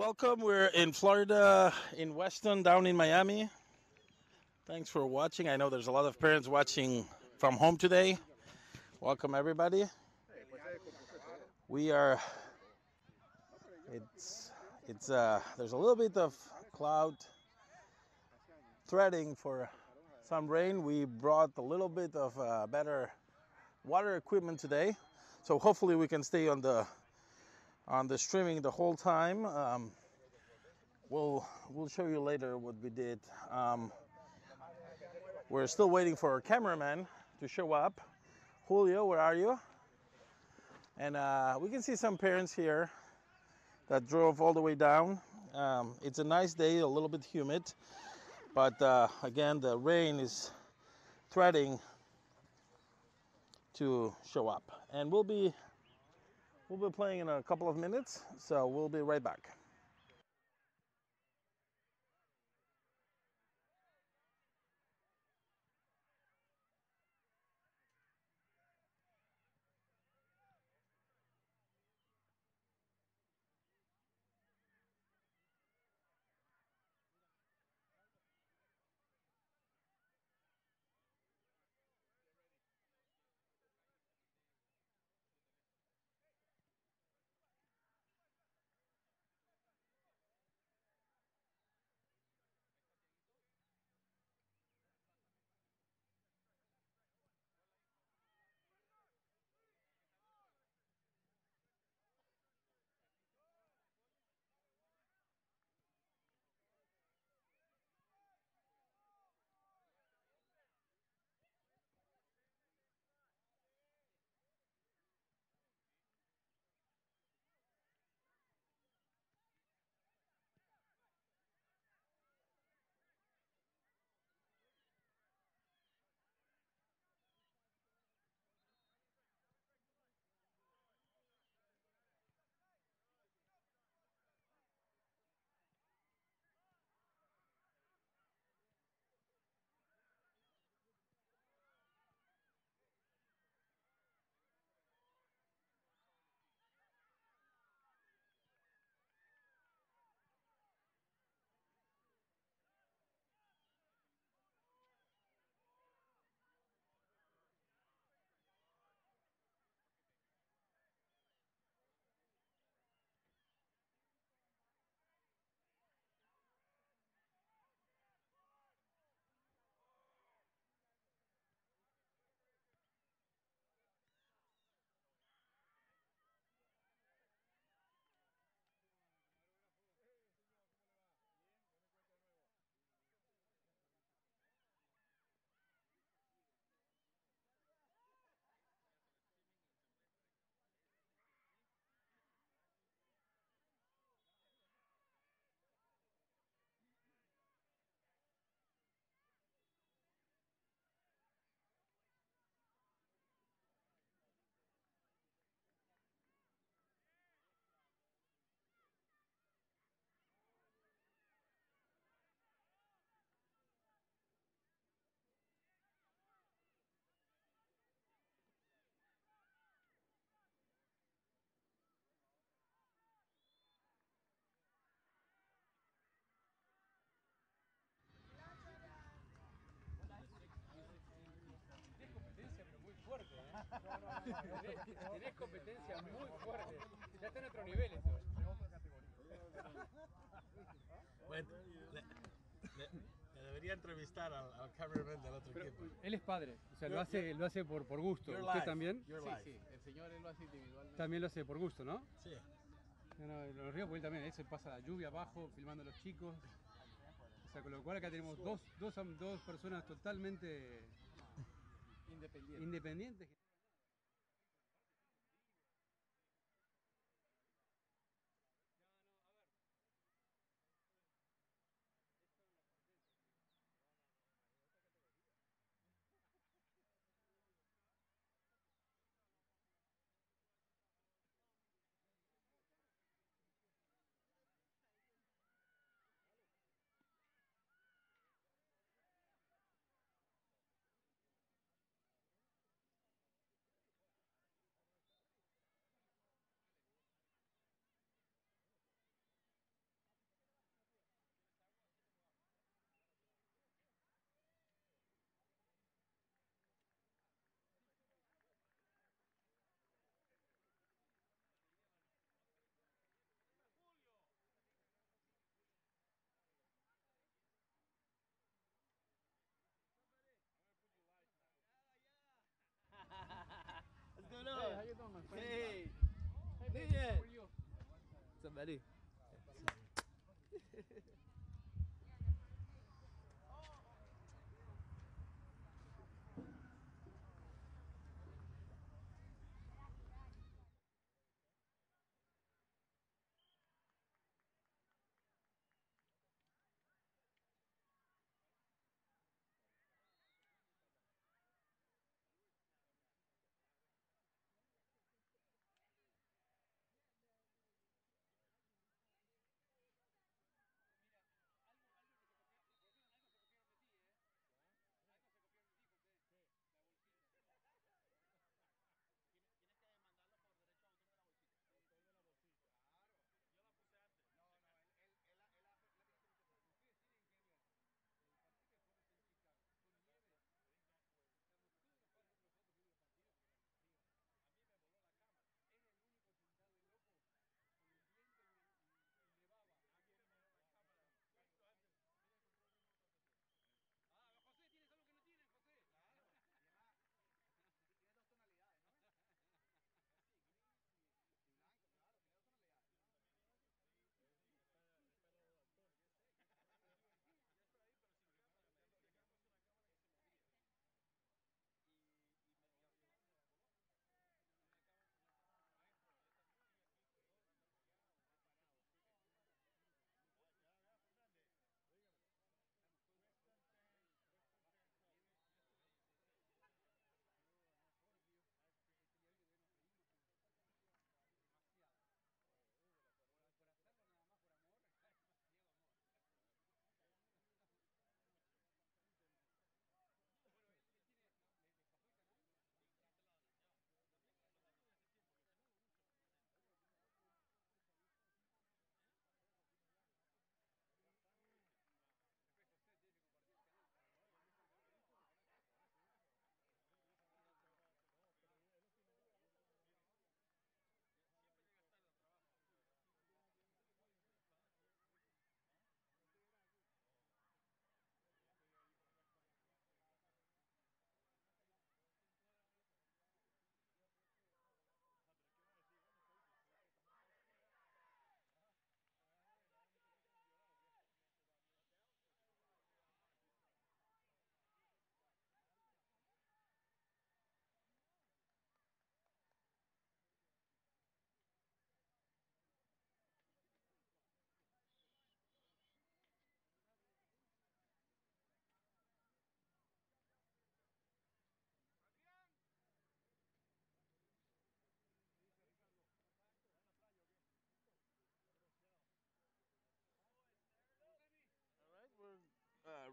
Welcome. We're in Florida, in Weston, down in Miami. Thanks for watching. I know there's a lot of parents watching from home today. Welcome, everybody. We are. There's a little bit of cloud threading for some rain. We brought a little bit of better water equipment today, so hopefully we can stay on the streaming the whole time. We'll show you later what we did. We're still waiting for our cameraman to show up. Julio, where are you? And we can see some parents here that drove all the way down. It's a nice day, a little bit humid, but again, the rain is threatening to show up. And we'll be playing in a couple of minutes, so we'll be right back. Tenés competencia muy fuerte. Ya está en otro nivel eso. Bueno, le debería entrevistar al cameraman del otro equipo. Él es padre, o sea, lo hace por gusto. ¿Usted también? Sí, el señor él lo hace individualmente. También lo hace por gusto, ¿no? Sí. No, lo río porque él también, se pasa la lluvia abajo, filmando a los chicos. O sea, con lo cual acá tenemos dos personas totalmente independientes. Hey, DJ. What's up, buddy?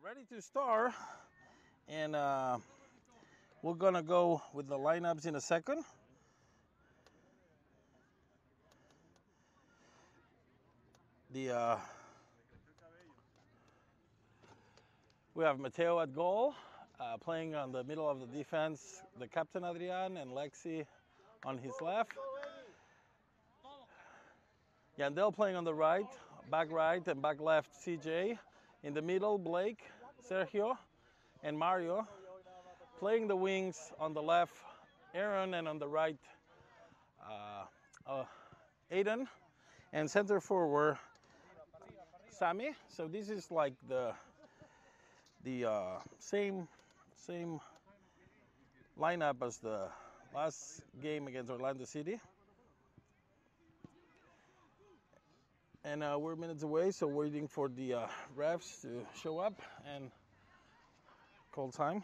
Ready to start, and we're gonna go with the lineups in a second. We have Mateo at goal, playing on the middle of the defense, the captain Adrian and Lexi on his left. Yandel playing on the right and back left CJ. In the middle, Blake, Sergio, and Mario. Playing the wings on the left, Aaron, and on the right, Aiden. And center forward, Sammy. So this is like the same lineup as the last game against Orlando City. And we're minutes away, so waiting for the refs to show up and call time.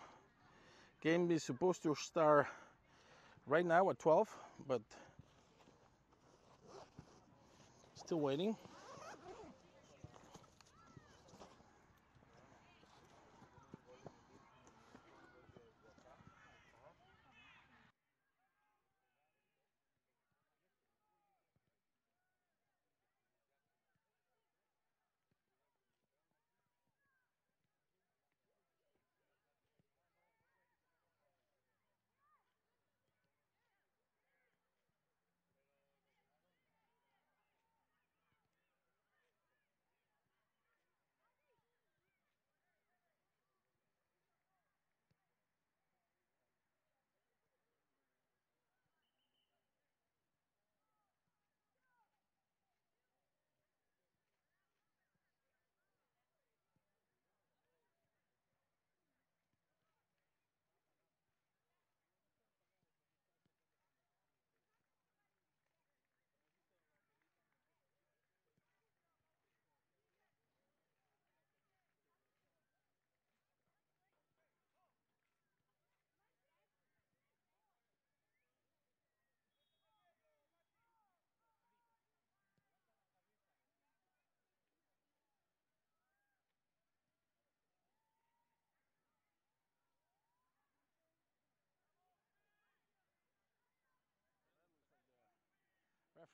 Game is supposed to start right now at 12, but still waiting.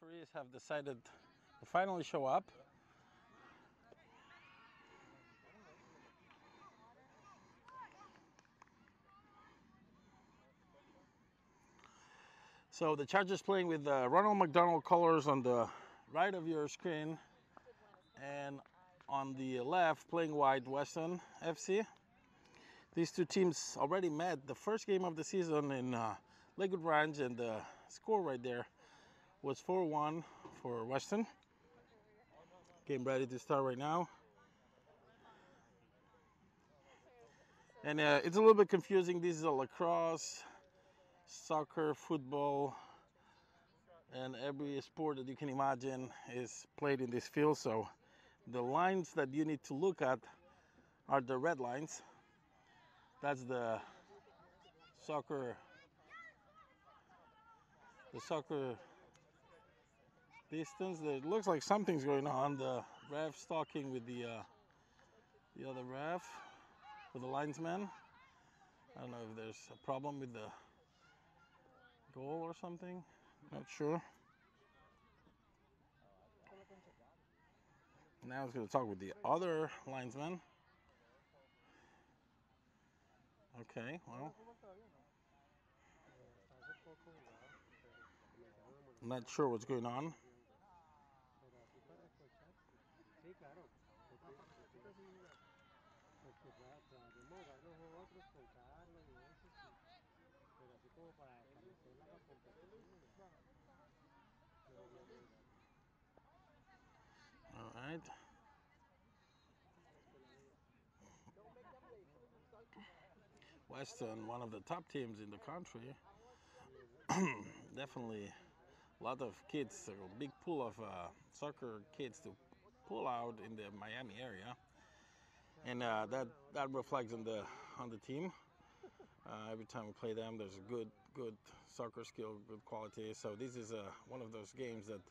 referees have decided to finally show up. So the Chargers playing with the Ronald McDonald colors on the right of your screen, and on the left playing white Weston FC. These two teams already met the first game of the season in Lakewood Ranch, and the score right there was 4-1 for Weston. Game ready to start right now. And it's a little bit confusing. This is a lacrosse, soccer, football, and every sport that you can imagine is played in this field. So the lines that you need to look at are the red lines. That's the soccer distance. It looks like something's going on. The ref's talking with the other ref, with the linesman. I don't know if there's a problem with the goal or something. Not sure. Now he's going to talk with the other linesman. Okay, well, I'm not sure what's going on. All right. Weston, one of the top teams in the country. Definitely a lot of kids, a big pool of soccer kids to pull out in the Miami area, and that reflects on the team. Every time we play them, there's a good soccer skill, good quality. So this is one of those games that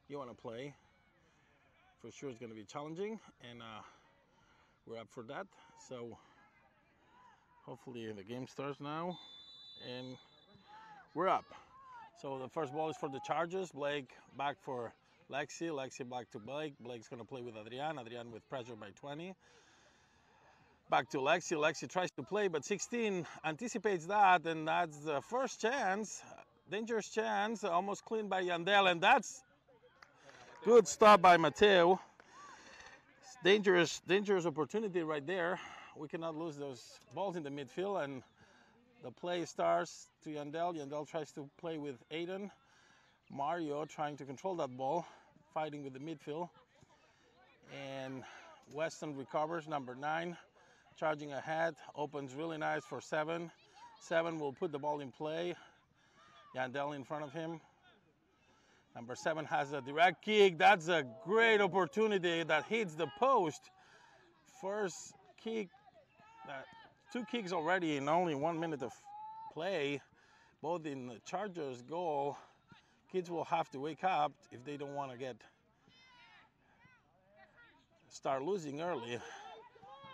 you want to play. For sure, it's going to be challenging, and we're up for that. So hopefully the game starts now, and we're up. So the first ball is for the Chargers. Blake back for Lexi. Lexi back to Blake. Blake's going to play with Adrian. Adrian with pressure by 20. Back to Lexi. Lexi tries to play, but 16 anticipates that, and that's the first chance. Dangerous chance, almost cleaned by Yandel, and that's good stop by Mateo. Dangerous opportunity right there. We cannot lose those balls in the midfield, and the play starts to Yandel. Yandel tries to play with Aiden. Mario trying to control that ball, fighting with the midfield. And Weston recovers, number 9, charging ahead, opens really nice for 7. 7 will put the ball in play. Yandel in front of him. Number 7 has a direct kick. That's a great opportunity that hits the post. First kick, 2 kicks already in only 1 minute of play, both in the Chargers goal. Kids will have to wake up if they don't want to start losing early.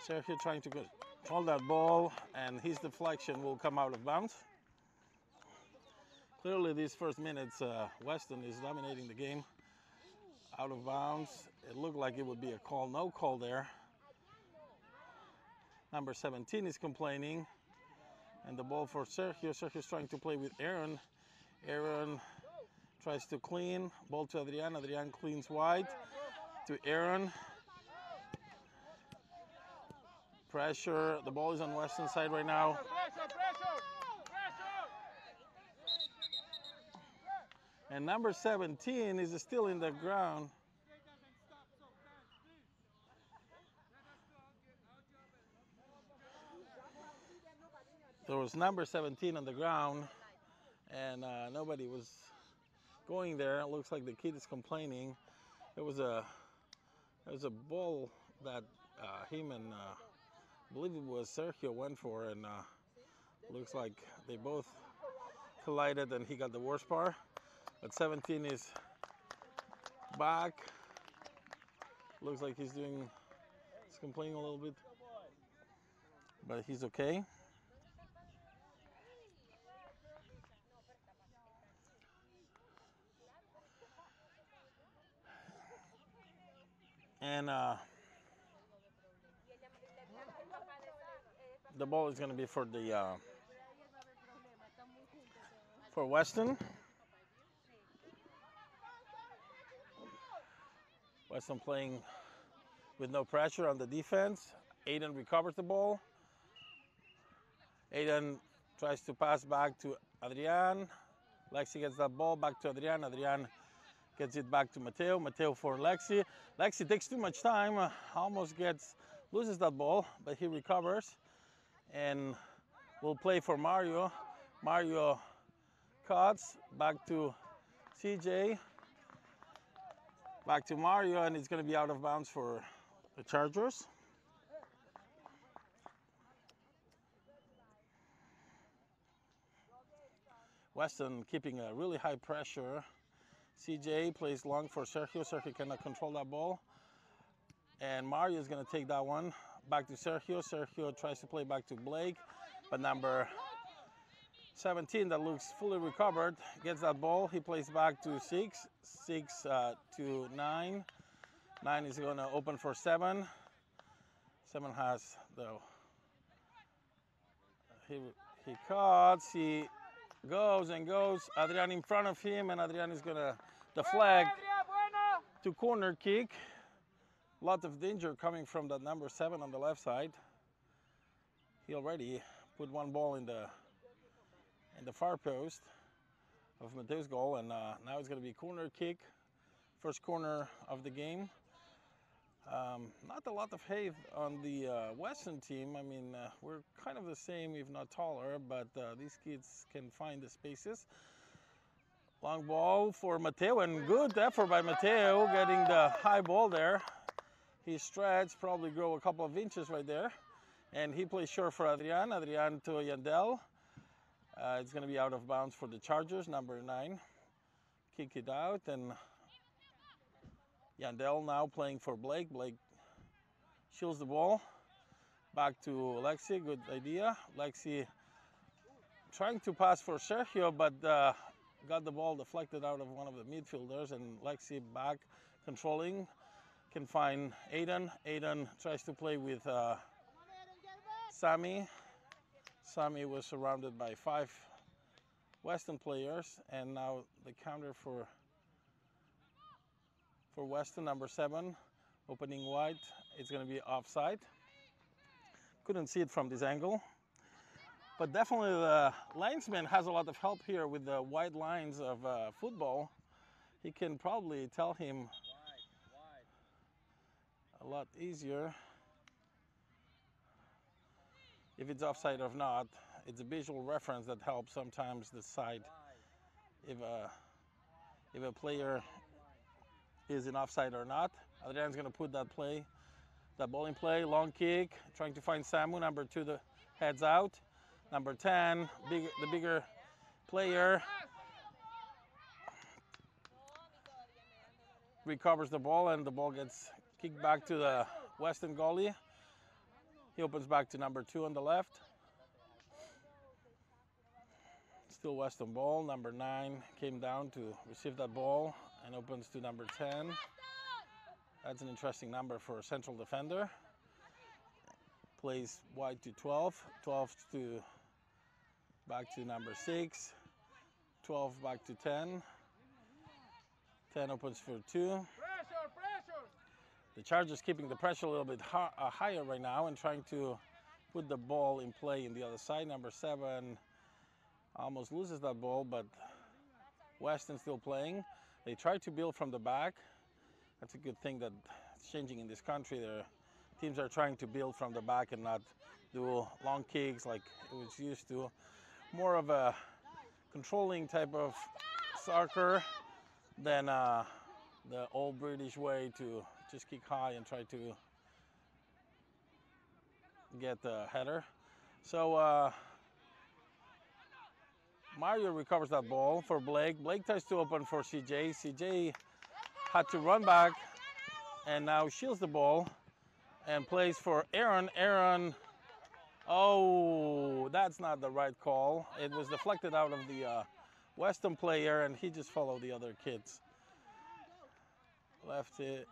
Sergio trying to control that ball, and his deflection will come out of bounds. Clearly, these first minutes, Weston is dominating the game. Out of bounds. It looked like it would be a call, no call there. Number 17 is complaining, and the ball for Sergio. Sergio's trying to play with Aaron. Aaron tries to clean. Ball to Adrian. Adrian cleans wide to Aaron. Pressure. The ball is on Weston's side right now. And number 17 is still in the ground. There was number 17 on the ground, and nobody was going there. It looks like the kid is complaining. There was a ball that him and I believe it was Sergio went for, and looks like they both collided, and he got the worst part. But 17 is back. Looks like he's complaining a little bit, but he's okay. And the ball is going to be for the for Weston. Weston playing with no pressure on the defense. Aiden recovers the ball. Aiden tries to pass back to Adrian. Lexi gets that ball back to Adrian. Adrian gets it back to Mateo. Mateo for Lexi. Lexi takes too much time, almost loses that ball, but he recovers. And will play for Mario. Mario cuts back to CJ. Back to Mario, and it's going to be out of bounds for the Chargers. Weston keeping a really high pressure. CJ plays long for Sergio. Sergio cannot control that ball. And Mario is going to take that one back to Sergio. Sergio tries to play back to Blake, but number 17 that looks fully recovered gets that ball. He plays back to 6 to 9. 9 is going to open for 7. 7 has the he cuts, he goes and goes. Adrian in front of him, and Adrian is going to deflect to corner kick. Lot of danger coming from that number 7 on the left side. He already put one ball in the far post of Mateo's goal, and now it's going to be corner kick, first corner of the game. Not a lot of height on the Weston team. I mean, we're kind of the same, if not taller, but these kids can find the spaces. Long ball for Mateo, and good effort by Mateo getting the high ball there. He stretched, probably grow a couple of inches right there, and he plays short for Adrian. Adrian to Yandel. It's going to be out of bounds for the Chargers, number 9. Kick it out, and Yandel now playing for Blake. Blake shields the ball. Back to Lexi, good idea. Lexi trying to pass for Sergio, but got the ball deflected out of one of the midfielders, and Lexi back controlling. Can find Aiden. Aiden tries to play with Sammy. Sammy was surrounded by 5 Weston players, and now the counter for Weston, number 7, opening wide. It's going to be offside. Couldn't see it from this angle, but definitely the linesman has a lot of help here with the wide lines of football. He can probably tell him a lot easier if it's offside or not. It's a visual reference that helps sometimes decide if a player is in offside or not. Adrian's going to put that ball in play. Long kick, trying to find Samu. Number 2 the heads out. Number 10, the bigger player, recovers the ball, and the ball gets kicked back to the Weston goalie. He opens back to number 2 on the left. Still Weston ball. Number 9 came down to receive that ball and opens to number 10. That's an interesting number for a central defender. Plays wide to 12. 12 to back to number 6. 12 back to 10. 10 opens for 2. The Chargers keeping the pressure a little bit higher right now and trying to put the ball in play in the other side. Number 7 almost loses that ball, but Weston still playing. They try to build from the back. That's a good thing that it's changing in this country. The teams are trying to build from the back and not do long kicks like it was used to. More of a controlling type of soccer than the old British way to just kick high and try to get the header. So Mario recovers that ball for Blake. Blake tries to open for CJ. CJ had to run back and now shields the ball and plays for Aaron. Aaron, oh, that's not the right call. It was deflected out of the Weston player, and he just followed the other kids. Left it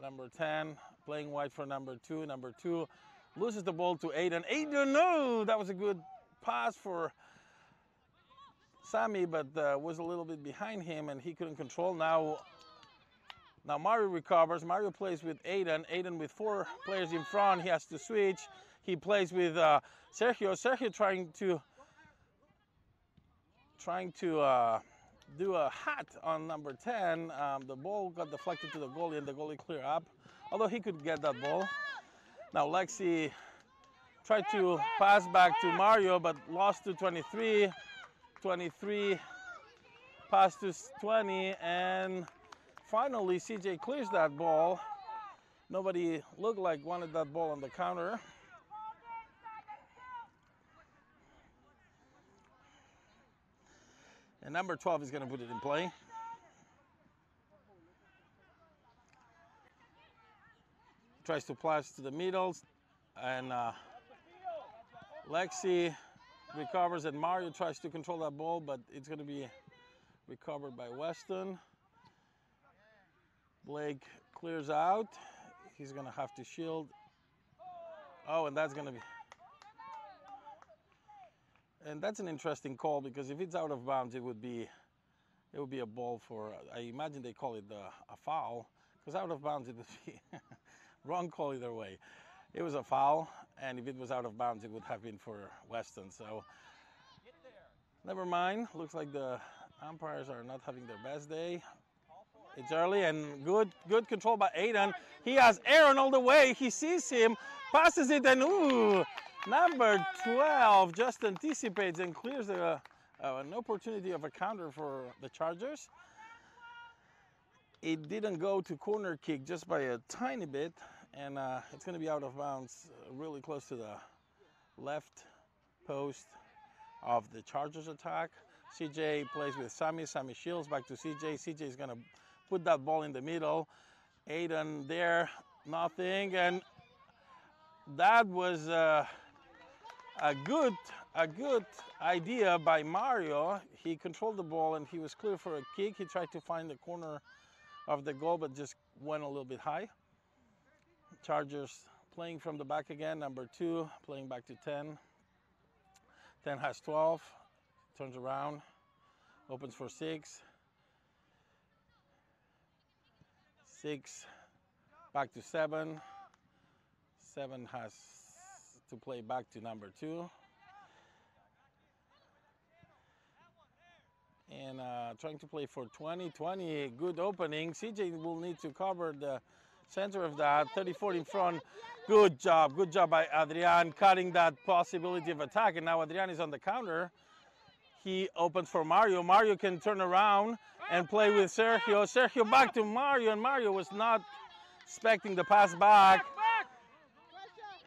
Number 10 playing wide for number 2. Number 2 loses the ball to Aiden. Aiden, no! That was a good pass for Sammy, but was a little bit behind him and he couldn't control. Now Mario recovers. Mario plays with Aiden. Aiden with 4 players in front. He has to switch. He plays with Sergio. Sergio trying to do a hat on number 10. The ball got deflected to the goalie and the goalie cleared up, although he could get that ball. Now Lexi tried to pass back to Mario, but lost to 23. 23 pass to 20, and finally CJ clears that ball. Nobody looked like wanted that ball on the counter. And number 12 is going to put it in play. Tries to pass to the middle, and Lexi recovers, and Mario tries to control that ball, but it's going to be recovered by Weston. Blake clears out. He's going to have to shield. Oh, and that's going to be... And that's an interesting call, because if it's out of bounds, it would be a ball for, I imagine they call it a foul, because out of bounds it would be wrong call either way. It was a foul, and if it was out of bounds, it would have been for Weston. So never mind. Looks like the umpires are not having their best day. It's early, and good control by Aiden. He has Aaron all the way. He sees him, passes it, and ooh, number 12 just anticipates and clears an opportunity of a counter for the Chargers. It didn't go to corner kick just by a tiny bit, and it's going to be out of bounds really close to the left post of the Chargers attack. CJ plays with Sammy. Sammy shields back to CJ. CJ is going to put that ball in the middle. Aiden there, nothing, and that was a good idea by Mario. He controlled the ball and he was clear for a kick. He tried to find the corner of the goal, but just went a little bit high. Chargers playing from the back again. Number 2 playing back to 10. 10 has 12. Turns around. Opens for 6. 6 back to 7. 7 has to play back to number 2. And trying to play for 20. 20, good opening. CJ will need to cover the center of that. 34 in front. Good job by Adrian, cutting that possibility of attack. And now Adrian is on the counter. He opens for Mario. Mario can turn around and play with Sergio. Sergio back to Mario, and Mario was not expecting the pass back.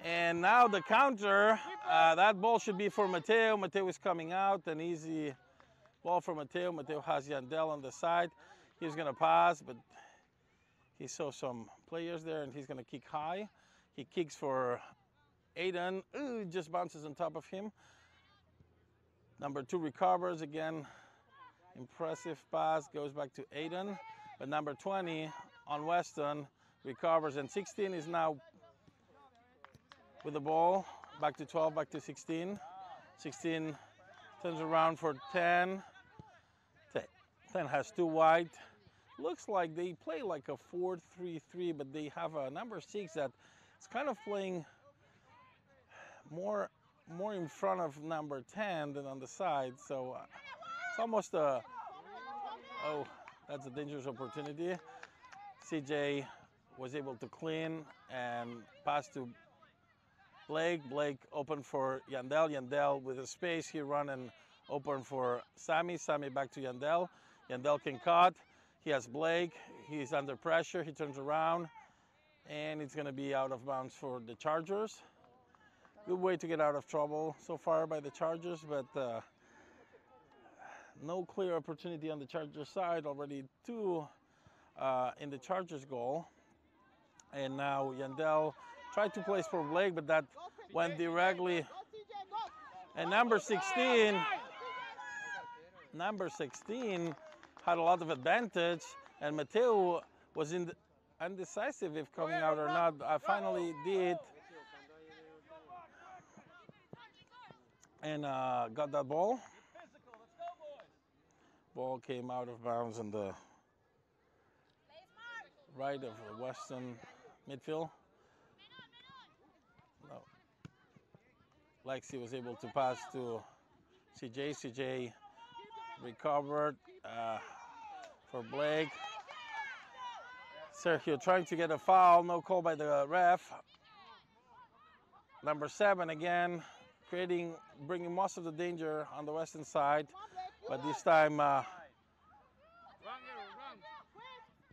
And now the counter. That ball should be for Mateo. Mateo is coming out. An easy ball for Mateo. Mateo has Yandel on the side. He's going to pass, but he saw some players there, and he's going to kick high. He kicks for Aiden. Ooh, just bounces on top of him. Number 2 recovers again. Impressive pass, goes back to Aiden. But number 20 on Weston recovers, and 16 is now with the ball. Back to 12, back to 16. 16 turns around for 10. 10 has 2 wide. Looks like they play like a 4-3-3, but they have a number 6 that it's kind of playing more in front of number 10 than on the side. So it's almost a, oh, that's a dangerous opportunity. CJ was able to clean and pass to Blake. Blake open for Yandel. Yandel with a space, he run and open for Sammy. Sammy back to Yandel. Yandel can cut. He has Blake. He's under pressure. He turns around, and it's going to be out of bounds for the Chargers. Good way to get out of trouble so far by the Chargers, but no clear opportunity on the Chargers side. Already 2 in the Chargers goal. And now Yandel tried to place for Blake, but that went directly. And number 16 had a lot of advantage, and Mateo was in undecisive if coming out or not. I finally did. And got that ball. Ball came out of bounds on the right of the Weston midfield. No. Lexi was able to pass to CJ. CJ recovered for Blake. Sergio trying to get a foul, no call by the ref. Number 7 again, bringing most of the danger on the Western side, but this time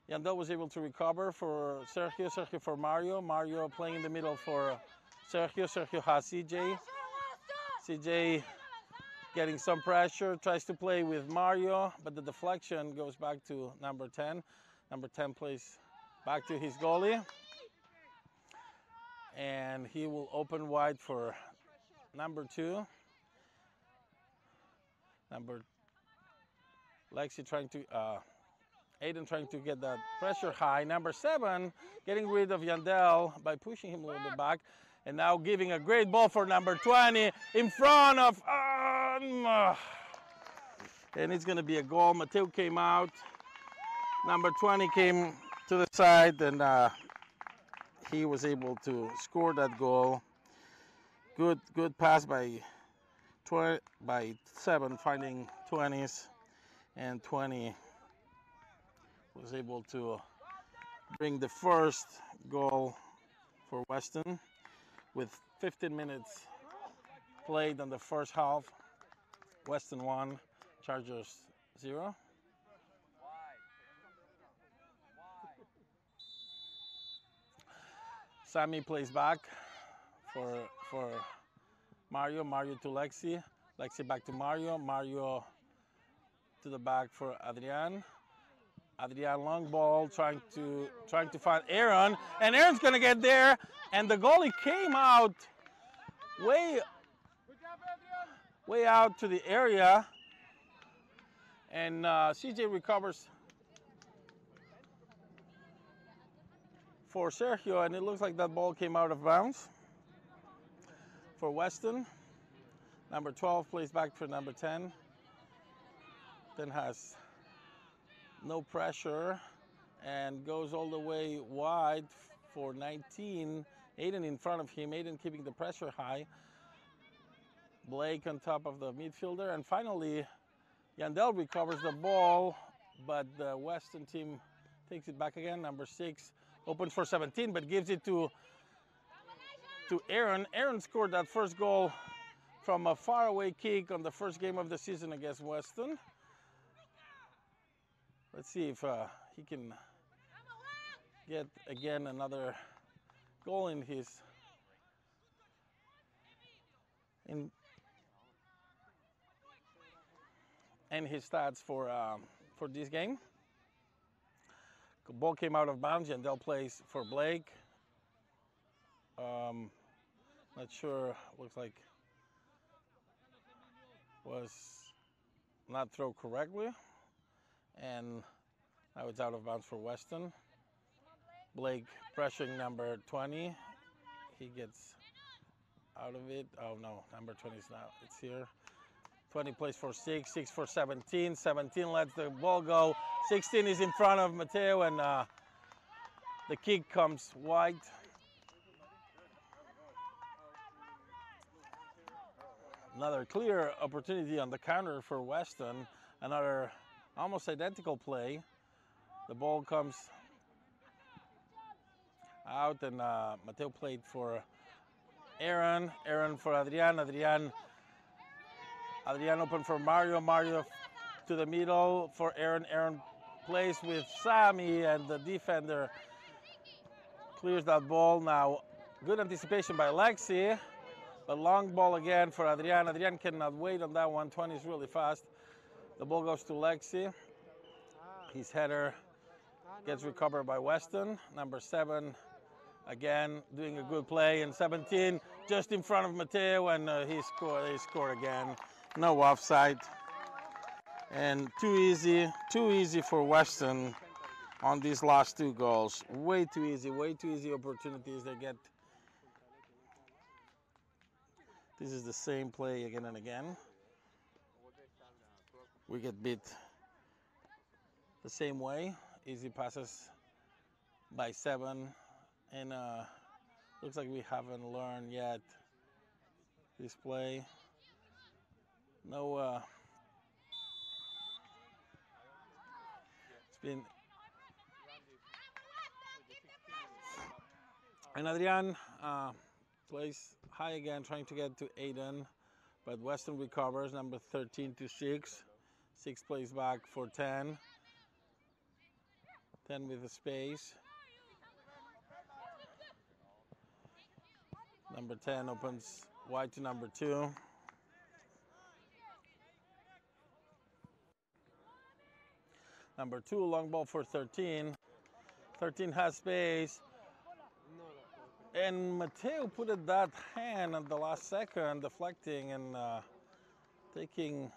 Yandel was able to recover for Sergio. Sergio for Mario. Mario playing in the middle for Sergio. Sergio has CJ. CJ getting some pressure, tries to play with Mario, but the deflection goes back to number 10. Number 10 plays back to his goalie, and he will open wide for number 2. Lexi trying to, Aiden trying to get that pressure high. Number 7 getting rid of Yandel by pushing him a little bit back, and now giving a great ball for number 20 in front of, and it's going to be a goal. Mateo came out. Number 20 came to the side, and he was able to score that goal. Good pass by 7 finding 20s, and 20 was able to bring the first goal for Weston with 15 minutes played on the first half. Weston 1, Chargers 0. Sammy plays back for Mario. Mario to Lexi. Lexi back to Mario. Mario to the back for Adrian. Adrian long ball trying to find Aaron, and Aaron's gonna get there, and the goalie came out way out to the area, and CJ recovers for Sergio, and it looks like that ball came out of bounds for Weston. Number 12 plays back for number 10. Then has no pressure and goes all the way wide for 19. Aiden in front of him. Aiden keeping the pressure high. Blake on top of the midfielder, and finally Yandel recovers the ball, but the Weston team takes it back again. Number 6 opens for 17, but gives it to Aaron. Aaron scored that first goal from a faraway kick on the first game of the season against Weston. Let's see if he can get again another goal in his stats for this game. The ball came out of bounds. Yandel plays for Blake. Not sure. Looks like was not thrown correctly, and now it's out of bounds for Weston. Blake pressuring number 20. He gets out of it. Oh no, number 20 is now. It's here. 20 plays for 6. 6 for 17. 17 lets the ball go. 16 is in front of Mateo, and the kick comes wide. Another clear opportunity on the counter for Weston. Another almost identical play. The ball comes out, and Mateo played for Aaron. Aaron for Adrian. Adrian open for Mario. Mario to the middle for Aaron. Aaron plays with Sammy, and the defender clears that ball. Now, good anticipation by Lexi, but long ball again for Adrian. Adrian cannot wait on that one. 20 is really fast. The ball goes to Lexi. His header gets recovered by Weston. Number 7 again doing a good play, and 17 just in front of Mateo, and he scored again. No offside, and too easy for Weston on these last two goals. Way too easy opportunities they get. This is the same play again and again. We get beat the same way. Easy passes by 7, and looks like we haven't learned yet this play. No, it's been. And Adrian plays high again, trying to get to Aiden, but Weston recovers, number 13 to 6. 6 plays back for 10. 10 with the space. Number 10 opens wide to number 2. Number 2, long ball for 13. 13 has space. And Mateo put it that hand at the last second, deflecting and taking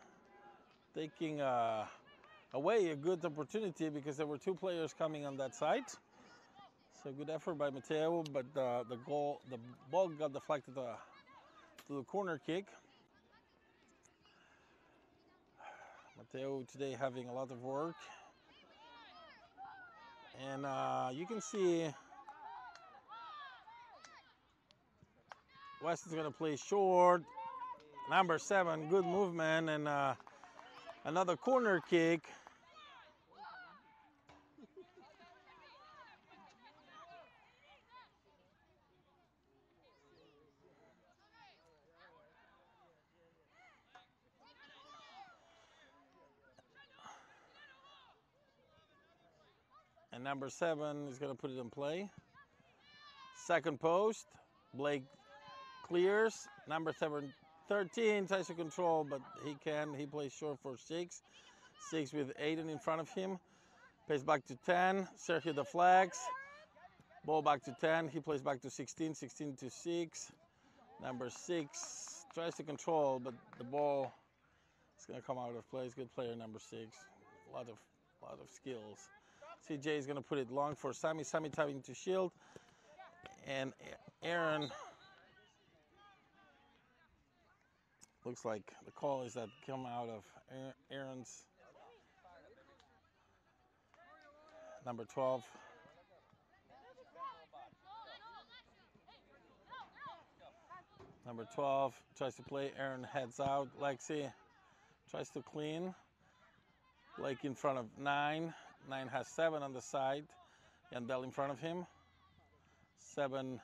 away a good opportunity because there were 2 players coming on that side. So good effort by Mateo, but the ball got deflected to the corner kick. Mateo today having a lot of work. And you can see Weston's going to play short. Number 7, good movement, and another corner kick. And number 7 is going to put it in play. Second post, Blake clears. Number 13 tries to control, but he plays short for 6. 6 with Aiden in front of him. Plays back to 10. Sergio deflects. Ball back to 10. He plays back to 16. 16 to 6. Number 6 tries to control, but the ball is going to come out of play. He's a good player, number 6. A lot of skills. CJ is going to put it long for Sammy. Sammy trying to shield. And Aaron, looks like the call is that come out of Aaron's number 12. Number 12 tries to play. Aaron heads out. Lexi tries to clean. Blake in front of 9. 9 has 7 on the side. Yandel in front of him. 7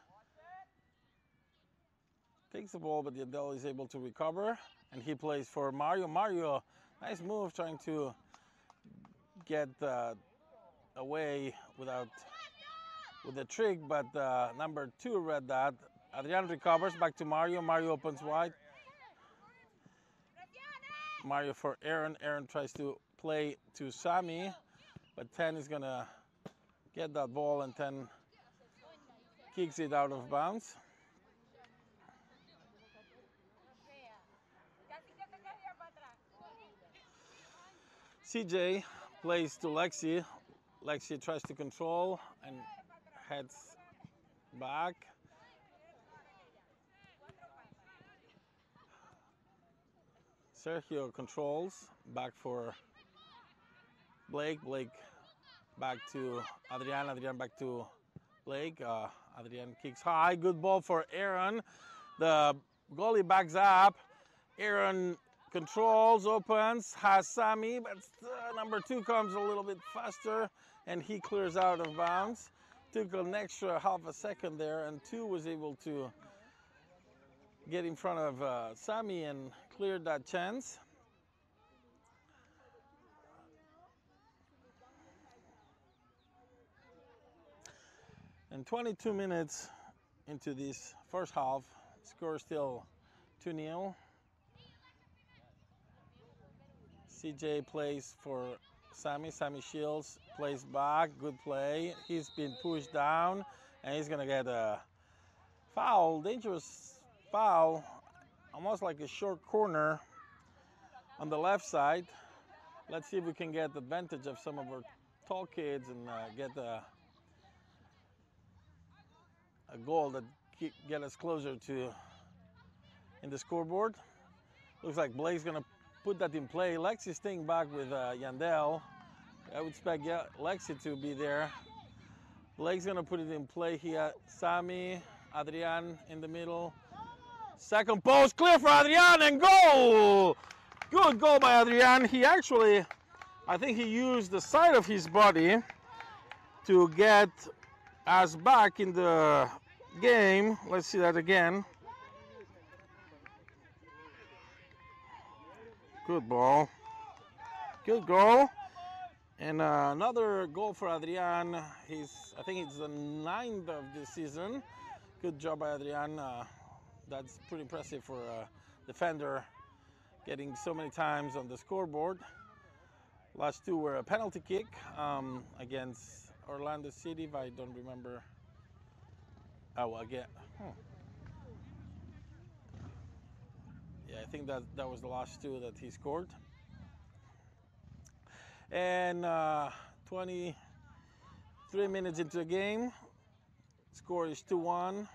takes the ball, but Yandel is able to recover. And he plays for Mario. Mario, nice move, trying to get away with the trick, but number 2 read that. Adrian recovers, back to Mario. Mario opens wide. Mario for Aaron. Aaron tries to play to Sammy, but 10 is gonna get that ball, and 10 kicks it out of bounds. CJ plays to Lexi. Lexi tries to control and heads back. Sergio controls, back for Blake. Blake back to Adrian. Adrian back to Blake. Adrian kicks high. Good ball for Aaron. The goalie backs up. Aaron controls, opens, has Sammy, but number 2 comes a little bit faster, and he clears out of bounds. Took an extra half a second there, and 2 was able to get in front of Sammy and cleared that chance. And 22 minutes into this first half, score still 2-0. CJ plays for Sammy. Sammy shields, plays back, good play. He's been pushed down, and he's gonna get a foul, dangerous foul, almost like a short corner on the left side. Let's see if we can get advantage of some of our tall kids and get a goal that get us closer to in the scoreboard. Looks like Blake's gonna put that in play. Lexi's staying back with Yandel. I would expect Lexi to be there. Blake's gonna put it in play here. Sammy, Adrian in the middle. Second post, clear for Adrian and goal! Good goal by Adrian. He actually, I think he used the side of his body to get us back in the game. Let's see that again. Good ball. Good goal. And another goal for Adrian. I think it's the 9th of this season. Good job by Adrian. That's pretty impressive for a defender, getting so many times on the scoreboard. Last two were a penalty kick against Orlando City, if I don't remember. Oh, again. Yeah, I think that was the last two that he scored. And 23 minutes into the game, score is 2-1.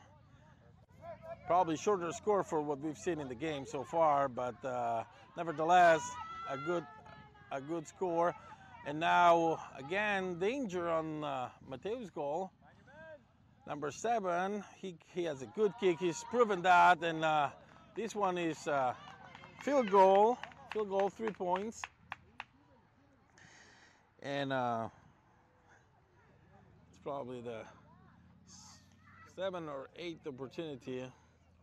Probably shorter score for what we've seen in the game so far, but nevertheless, a good score. And now again, danger on Mateo's goal. Number 7, he has a good kick. He's proven that, and this one is field goal, 3 points. And it's probably the 7th or 8th opportunity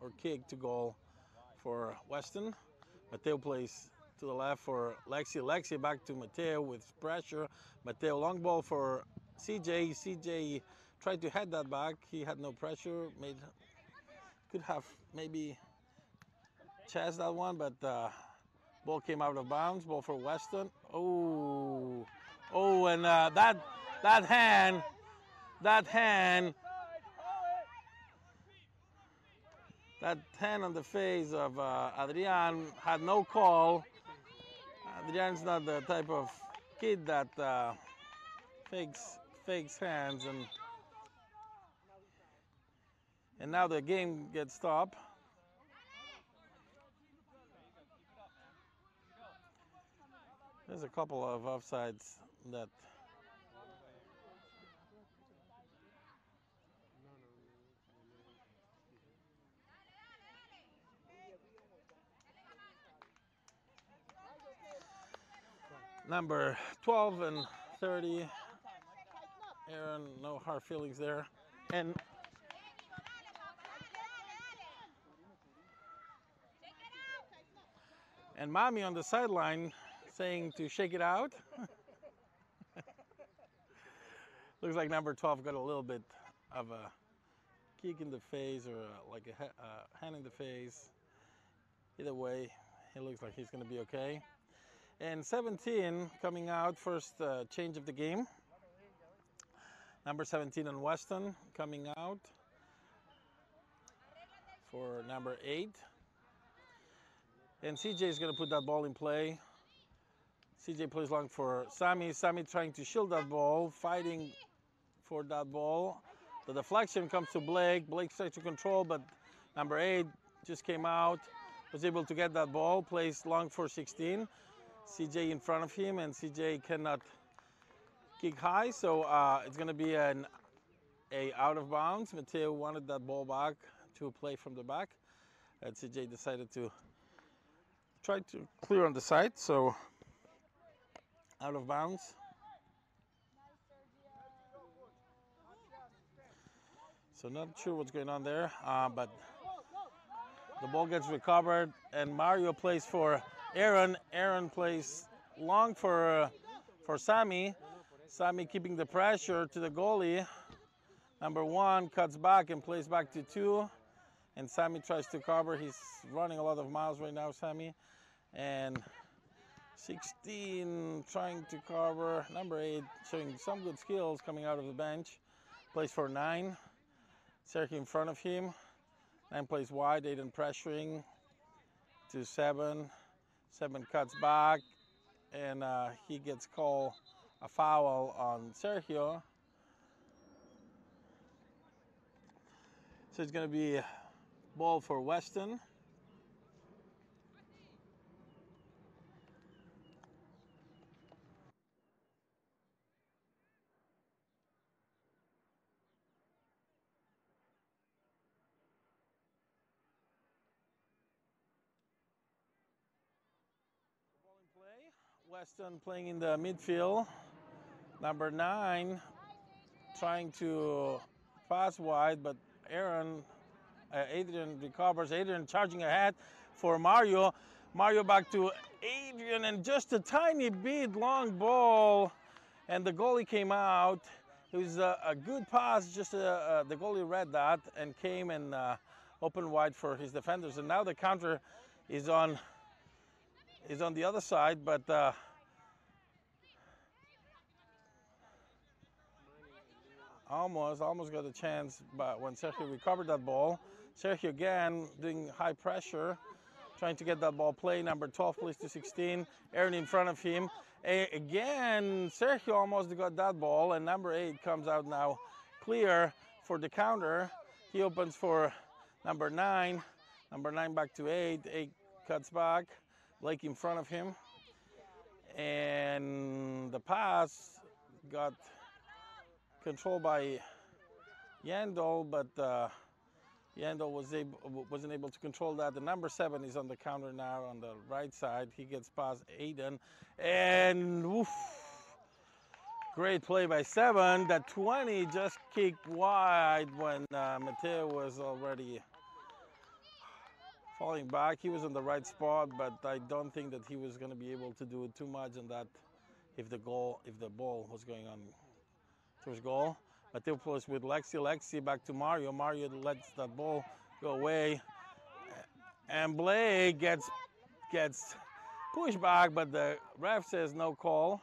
or kick to goal for Weston. Mateo plays to the left for Lexi. Lexi back to Mateo with pressure. Mateo long ball for CJ. CJ tried to head that back. He had no pressure. Could have maybe chased that one, but ball came out of bounds. Ball for Weston. Oh, and that hand on the face of Adrian had no call. Adrian's not the type of kid that fakes hands, and now the game gets stopped. There's a couple of offsides that number 12 and 30. Aaron, no hard feelings there. And Mommy on the sideline saying to shake it out. Looks like number 12 got a little bit of a kick in the face or like a hand in the face. Either way, he looks like he's going to be okay. And 17 coming out, first change of the game. Number 17 on Weston coming out for number 8. And CJ is going to put that ball in play. CJ plays long for Sammy. Sammy trying to shield that ball, fighting for that ball. The deflection comes to Blake. Blake tries to control, but number 8 just came out, was able to get that ball, plays long for 16. CJ in front of him, and CJ cannot kick high, so it's going to be a out of bounds. Mateo wanted that ball back to play from the back, and CJ decided to try to clear on the side, so out of bounds. So not sure what's going on there, but the ball gets recovered, and Mario plays for Aaron. Aaron plays long for Sammy. Sammy keeping the pressure to the goalie. Number 1 cuts back and plays back to 2. And Sammy tries to cover. He's running a lot of miles right now, Sammy. And 16 trying to cover. Number 8 showing some good skills coming out of the bench. Plays for 9. Sergio in front of him. 9 plays wide, 8 and pressuring to 7. 7 cuts back, and he gets called a foul on Sergio. So it's going to be a ball for Weston. Weston playing in the midfield. Number 9 trying to pass wide, but Adrian recovers. Adrian charging ahead for Mario. Mario back to Adrian, and just a tiny bit long ball, and the goalie came out. It was a good pass, just the goalie read that and came and opened wide for his defenders. And now the counter is on the other side, but almost got a chance. But when Sergio recovered that ball, Sergio again doing high pressure, trying to get that ball play. Number 12 plays to 16, Aaron in front of him. Again, Sergio almost got that ball, and number 8 comes out now clear for the counter. He opens for number 9. Number 9 back to 8. 8 cuts back. Blake in front of him. And the pass got controlled by Yandel, but Yandel wasn't able to control that. The number 7 is on the counter now on the right side. He gets past Aiden, and oof, great play by 7. That 20 just kicked wide when Mateo was already falling back. He was in the right spot, but I don't think that he was going to be able to do it too much on that if the ball was going on towards goal. Mateo plays with Lexi. Lexi back to Mario. Mario lets that ball go away, and Blake gets pushed back, but the ref says no call.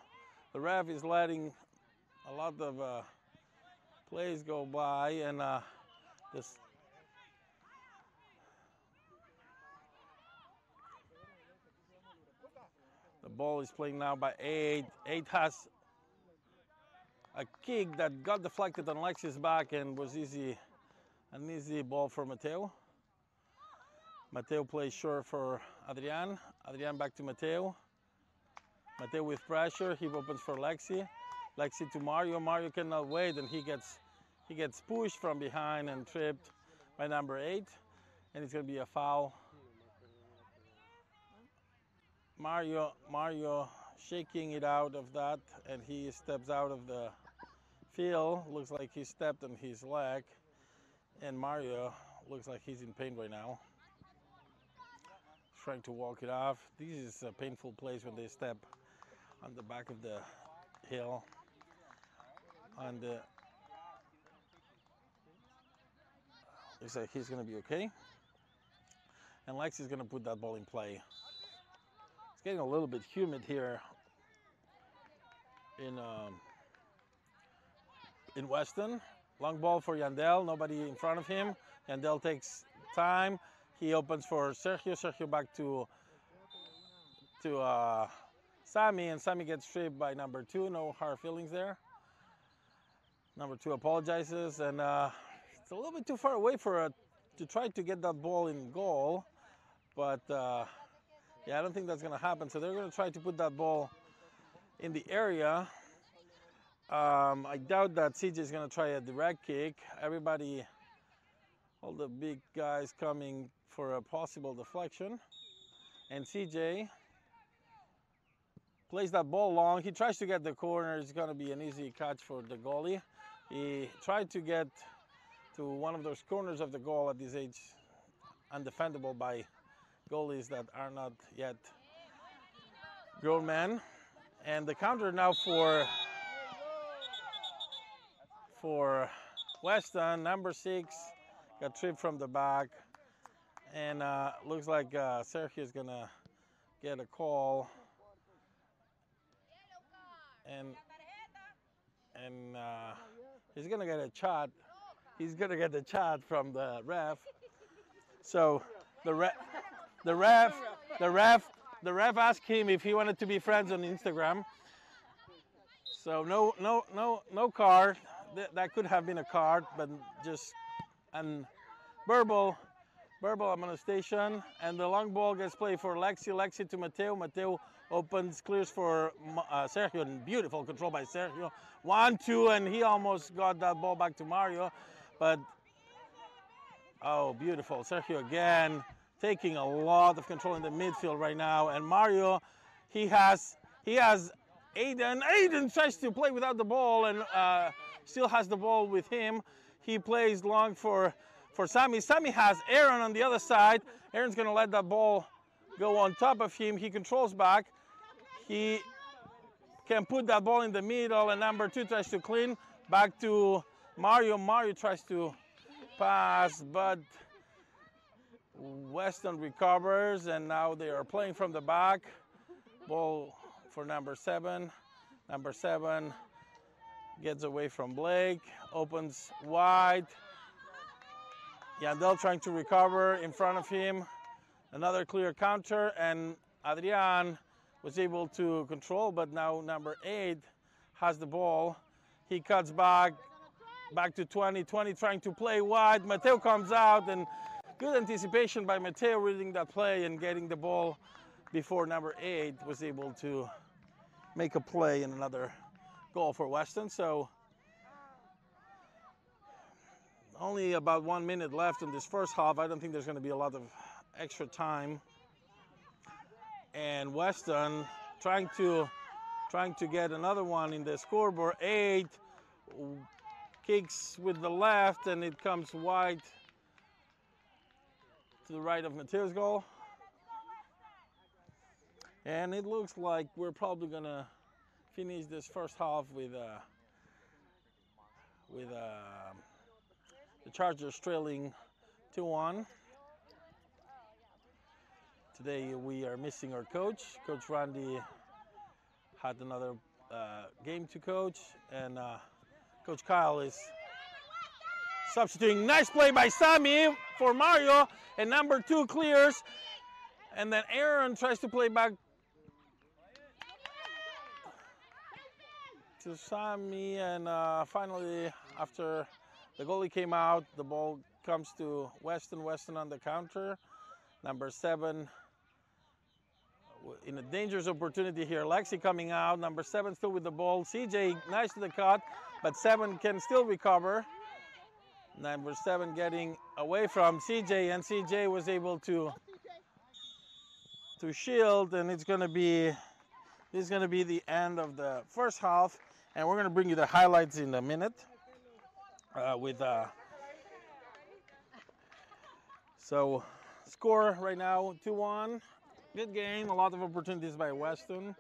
The ref is letting a lot of plays go by, and the ball is playing now by 8. 8 has a kick that got deflected on Lexi's back and was an easy ball for Mateo. Mateo plays short for Adrian. Adrian back to Mateo. Mateo with pressure. He opens for Lexi. Lexi to Mario. Mario cannot wait, and he gets pushed from behind and tripped by number 8, and it's going to be a foul. Mario shaking it out of that, and he steps out of the field. Looks like he stepped on his leg, and Mario looks like he's in pain right now. Trying to walk it off. This is a painful place when they step on the back of the hill. Looks like he's going to be okay. And Lexi's going to put that ball in play. It's getting a little bit humid here in Weston. Long ball for Yandel, nobody in front of him. Yandel takes time. He opens for Sergio. Sergio back to Sammy, and Sammy gets stripped by number 2. No hard feelings there. Number 2 apologizes, and it's a little bit too far away to try to get that ball in goal. But yeah, I don't think that's going to happen. So they're going to try to put that ball in the area. I doubt that CJ is going to try a direct kick. Everybody, all the big guys coming for a possible deflection. And CJ plays that ball long. He tries to get the corner. It's going to be an easy catch for the goalie. He tried to get to one of those corners of the goal at this age, undefendable by goalies that are not yet grown men. And the counter now for Weston. Number 6 got tripped from the back, and looks like Sergio is gonna get a call, and he's gonna get a shot. He's gonna get the shot from the ref. So the ref asked him if he wanted to be friends on Instagram. So no card. That could have been a card, but just an verbal amonestation. And the long ball gets played for Lexi. Lexi to Mateo. Mateo opens, clears for Sergio. And beautiful control by Sergio. 1-2, and he almost got that ball back to Mario, but oh, beautiful. Sergio again taking a lot of control in the midfield right now. And Mario, he has Aiden. Aiden tries to play without the ball and still has the ball with him. He plays long for Sammy. Sammy has Aaron on the other side. Aaron's going to let that ball go on top of him. He controls back. He can put that ball in the middle, and number 2 tries to clean. Back to Mario. Mario tries to pass, but Weston recovers, and now they are playing from the back. Ball for number 7. Number 7 gets away from Blake, opens wide. Yandel trying to recover in front of him. Another clear counter, and Adrian was able to control, but now number 8 has the ball. He cuts back to 20. 20 trying to play wide. Mateo comes out, and good anticipation by Mateo reading that play and getting the ball before number 8 was able to make a play and another goal for Weston. So only about 1 minute left in this first half. I don't think there's going to be a lot of extra time. And Weston trying to get another one in the scoreboard. 8 kicks with the left, and it comes wide to the right of Mateo's goal. And it looks like we're probably gonna finish this first half with the Chargers trailing 2-1. Today we are missing our coach. Coach Randy had another game to coach, and Coach Kyle is substituting. Nice play by Sammy for Mario, and number 2 clears, and then Aaron tries to play back to Sammy, and finally, after the goalie came out, the ball comes to Weston. Weston on the counter. Number 7 in a dangerous opportunity here. Lexi coming out. Number 7 still with the ball. CJ nice to the cut, but 7 can still recover. Number 7 getting away from CJ, and CJ was able to shield, and it's going to be the end of the first half, and we're going to bring you the highlights in a minute so score right now 2-1. Good game, a lot of opportunities by Weston,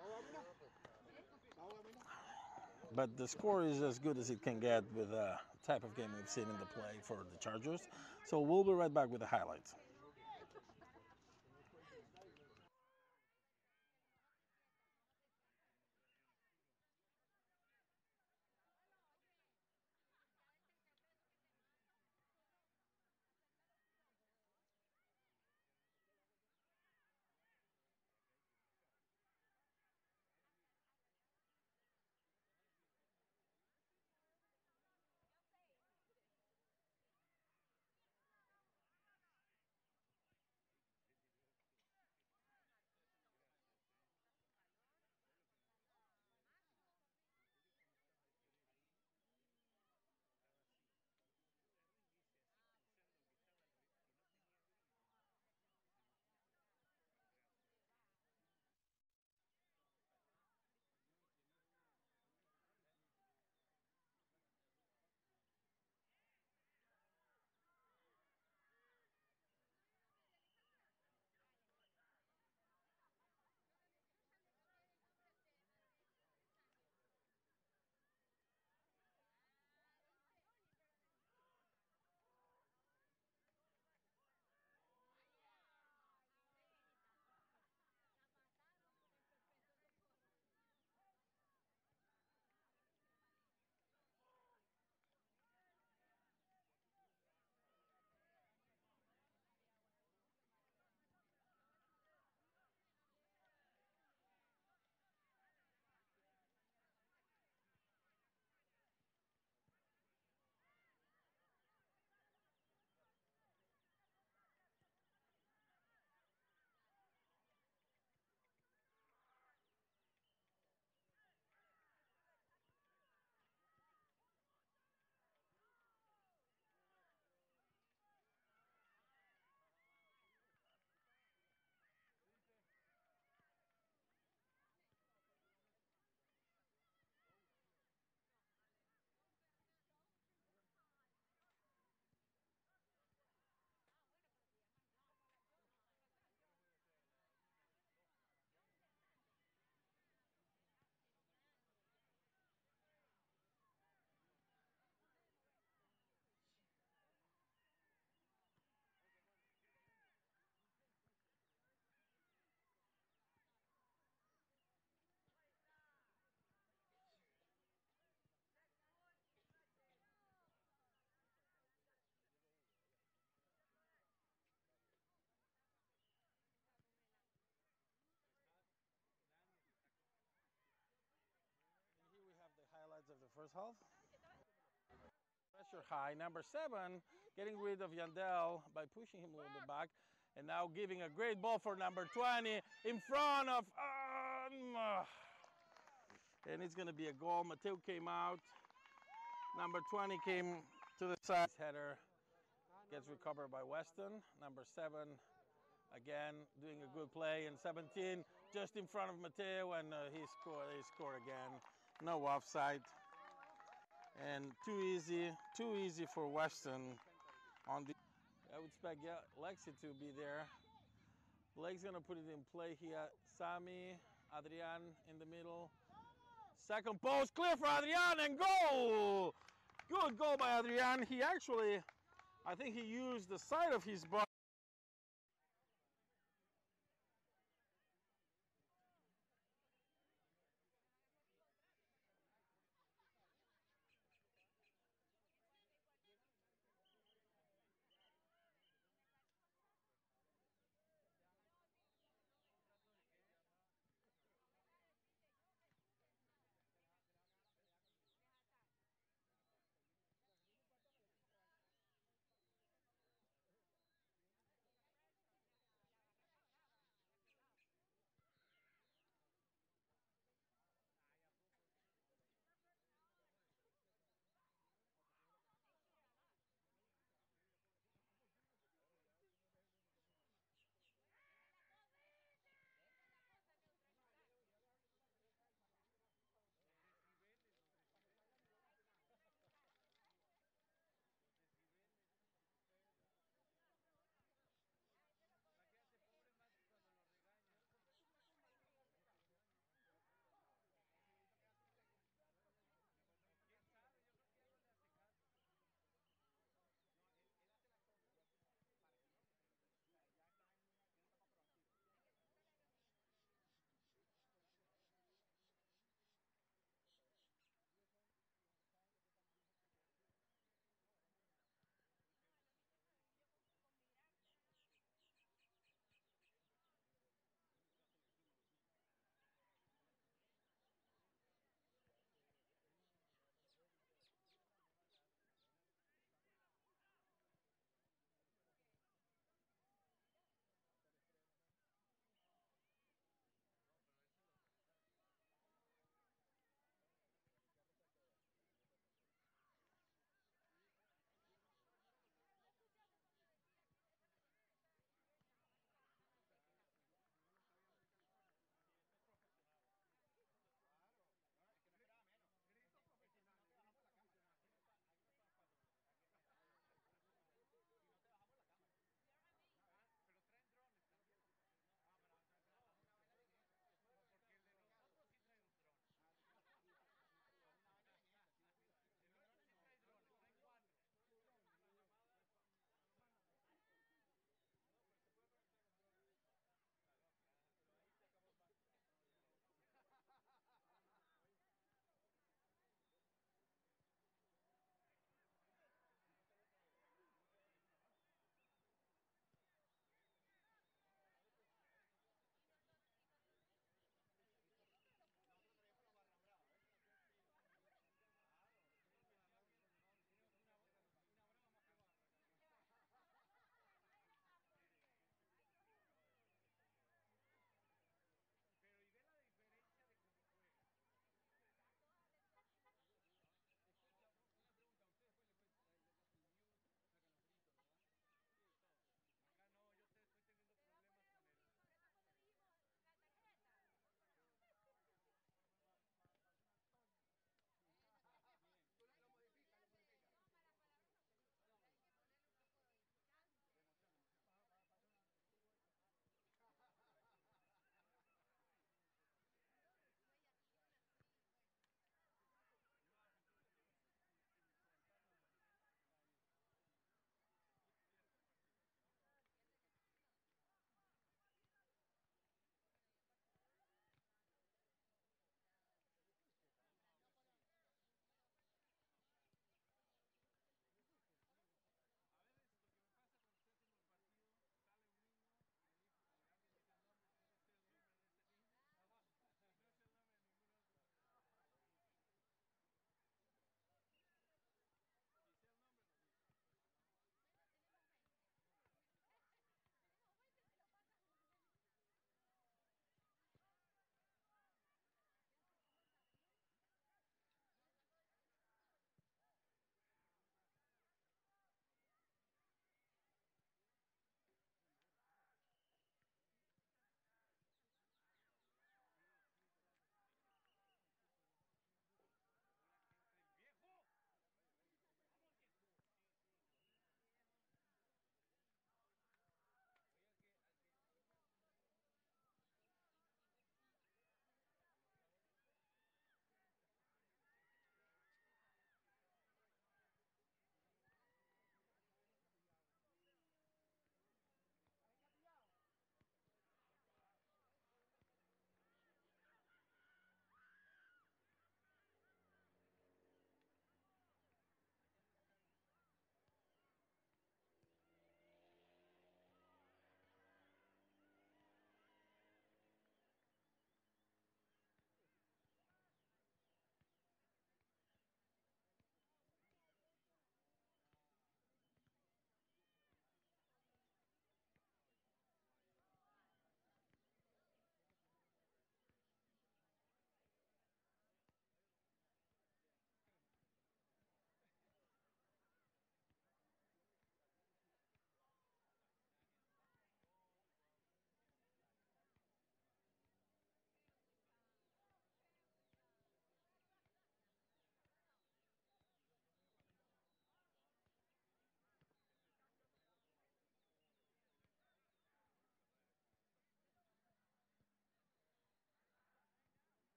but the score is as good as it can get with the type of game we've seen in the play for the Chargers. So we'll be right back with the highlights. first half. Pressure high. Number 7 getting rid of Yandel by pushing him a little bit back. And now giving a great ball for number 20 in front of... and it's going to be a goal. Mateo came out. Number 20 came to the side. Header gets recovered by Weston. Number 7 again doing a good play. And 17 just in front of Mateo, and he scored again. No offside. And too easy for Weston on the... I would expect Lexi to be there. Blake's gonna put it in play here. Sammy, Adrian in the middle. Second post, clear for Adrian, and goal! Good goal by Adrian. He actually, I think he used the side of his body.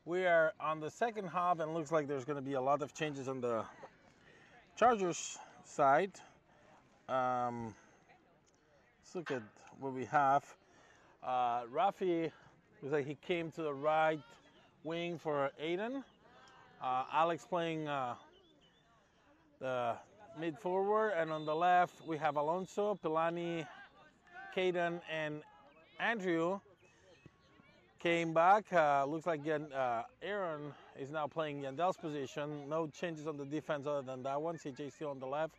We are on the second half, and looks like there's going to be a lot of changes on the Chargers side. Let's look at what we have. Rafi looks like he came to the right wing for Aiden. Alex playing the mid forward, and on the left we have Alonso, Pilani, Caden, and Andrew came back. Looks like Aaron is now playing Yandel's position. No changes on the defense other than that one. CJ still on the left,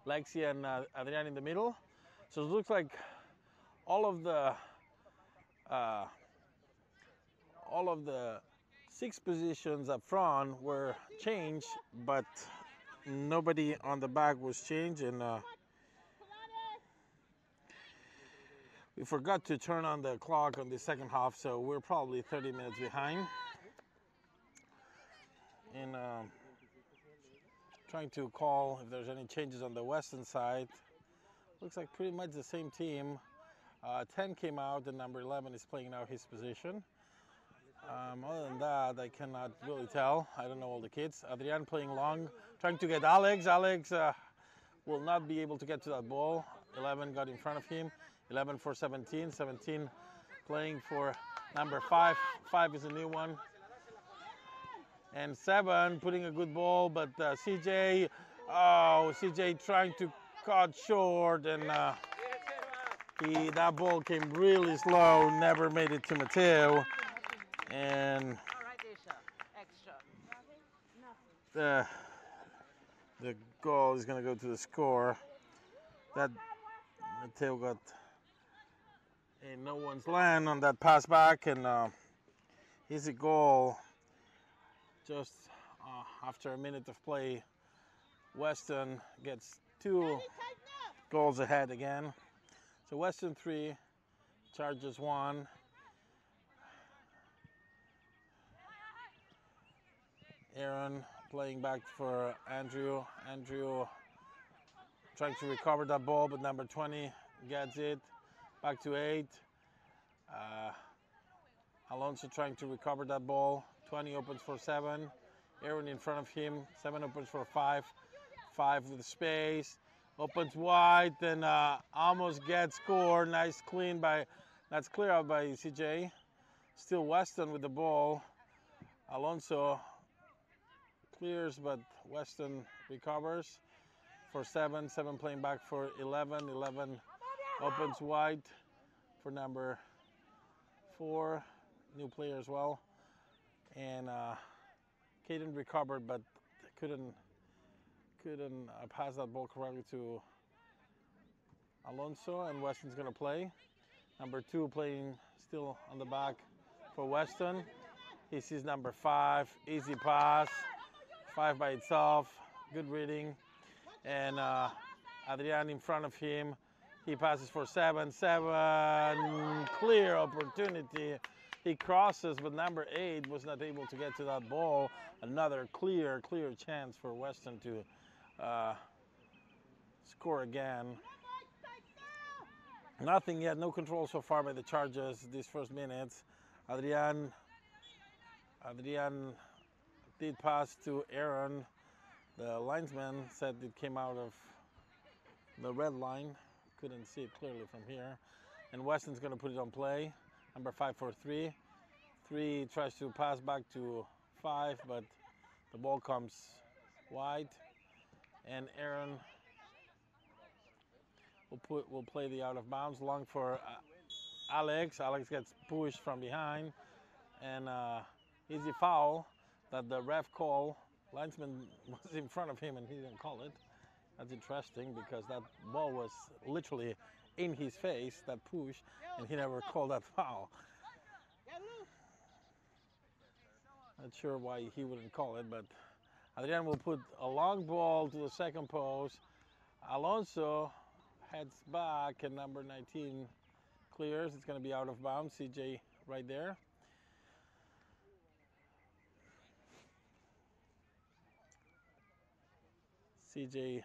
Lexi and Adrian in the middle. So it looks like all of the 6 positions up front were changed, but nobody on the back was changed, and we forgot to turn on the clock on the second half, so we're probably 30 minutes behind. And trying to call if there's any changes on the Weston side. Looks like pretty much the same team. 10 came out, and number 11 is playing now his position. Other than that, I cannot really tell. I don't know all the kids. Adrian playing long, trying to get Alex. Alex will not be able to get to that ball. 11 got in front of him. 11 for 17. 17 playing for number 5. 5 is a new one. And 7 putting a good ball, but CJ trying to cut short, and that ball came really slow, never made it to Mateo. And the goal is going to go to the score. That Mateo got a no one's land on that pass back, and easy goal. Just after a minute of play, Weston gets 2 goals ahead again. So Weston 3, Chargers 1. Aaron playing back for Andrew. Andrew trying to recover that ball, but number 20 gets it. Back to 8. Alonso trying to recover that ball. 20 opens for 7. Aaron in front of him. 7 opens for 5. 5 with space. Opens wide, and almost gets scored. Nice clean by, that's clear out by CJ. Still Weston with the ball. Alonso clears, but Weston recovers for 7. 7 playing back for 11. 11 opens wide for number 4, new player as well. And Caden recovered, but couldn't pass that ball correctly to Alonso, and Weston's going to play. Number 2 playing still on the back for Weston. He sees number 5, easy pass. 5 by itself, good reading, and Adrian in front of him. He passes for 7. 7, clear opportunity. He crosses, but number 8 was not able to get to that ball. Another clear chance for Weston to score again. Nothing yet, no control so far by the Chargers these first minutes. Adrian did pass to Aaron. The linesman said it came out of the red line. Couldn't see it clearly from here. And Weston's going to put it on play. Number 5 for 3. 3 tries to pass back to 5, but the ball comes wide. And Aaron will play the out of bounds. Long for Alex. Alex gets pushed from behind. And easy foul that the ref called. Linesman was in front of him and he didn't call it. That's interesting because that ball was literally in his face, that push, and he never called that foul. Not sure why he wouldn't call it, but Adrian will put a long ball to the second post. Alonso heads back and number 19 clears. It's going to be out of bounds. CJ right there. CJ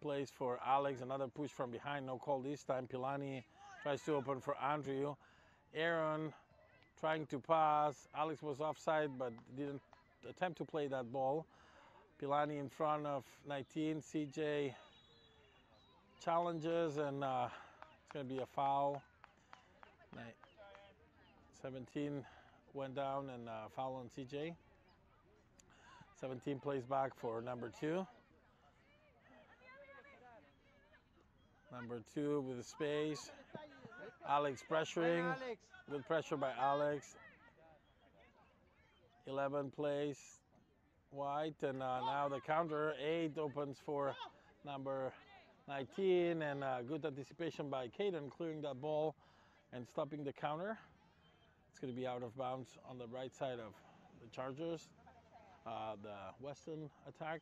plays for Alex, another push from behind, no call this time. Pilani tries to open for Andrew. Aaron trying to pass. Alex was offside, but didn't attempt to play that ball. Pilani in front of 19. CJ challenges, and it's going to be a foul. 17 went down, and foul on CJ. 17 plays back for number 2. Number 2 with the space. Alex pressuring. Good pressure by Alex. 11 plays White, and now the counter. 8 opens for number 19, and good anticipation by Caden, clearing that ball and stopping the counter. It's going to be out of bounds on the right side of the Chargers, the Weston attack.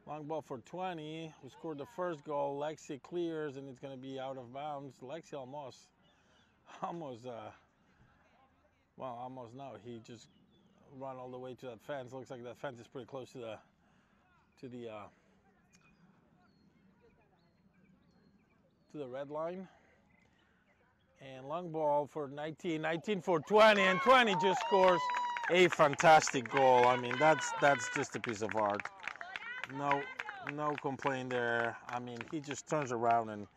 Long ball for 20, who scored the first goal. Lexi clears, and it's going to be out of bounds. Lexi almost no. He just run all the way to that fence. Looks like that fence is pretty close to the red line. And long ball for 19 for 20, and 20 just scores a fantastic goal. I mean, that's just a piece of art. No complaint there. I mean, he just turns around, and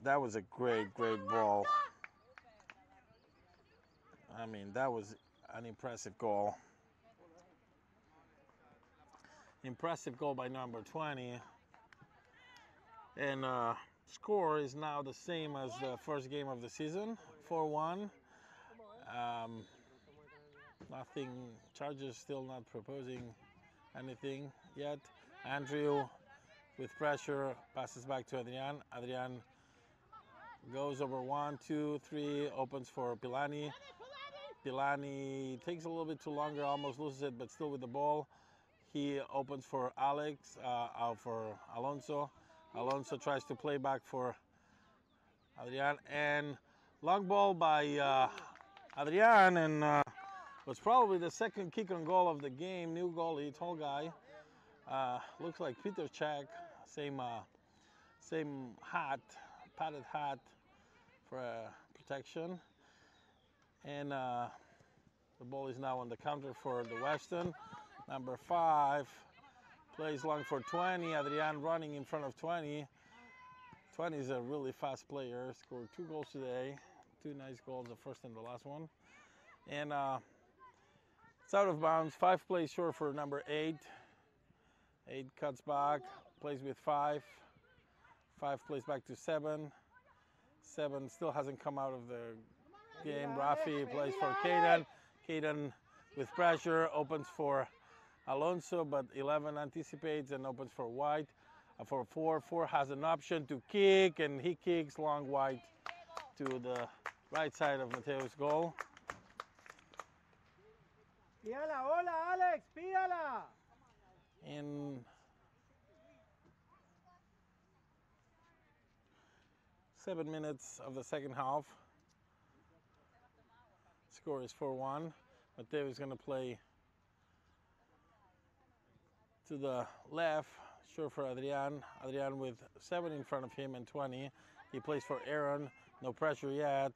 that was a great ball. I mean, that was an impressive goal. Impressive goal by number 20. And score is now the same as the first game of the season, 4-1. Nothing, Chargers still not proposing anything yet. Andrew with pressure passes back to Adrian. Adrian goes over 1, 2, 3, opens for Pilani. Pilani takes a little bit too longer, almost loses it, but still with the ball. He opens for Alex, for Alonso. Alonso tries to play back for Adrian, and long ball by Adrian, and was probably the second kick on goal of the game. New goalie, tall guy. Looks like Peter Check, same hat, padded hat for protection. And the ball is now on the counter for the Weston. Number 5 plays long for 20. Adrian running in front of 20. 20 is a really fast player. Scored 2 goals today. 2 nice goals, the first and the last one. And it's out of bounds. 5 plays short for number 8. 8 cuts back, plays with 5. 5 plays back to 7. 7 still hasn't come out of the game. Rafi plays for Caden. Caden with pressure opens for Alonso, but 11 anticipates and opens for White. For 4, 4 has an option to kick, and he kicks long White to the right side of Mateo's goal. Pídala, hola Alex, pídala. In 7 minutes of the second half, score is 4-1. Mateo is going to play to the left, sure for Adrian. Adrian with 7 in front of him and 20. He plays for Aaron, no pressure yet.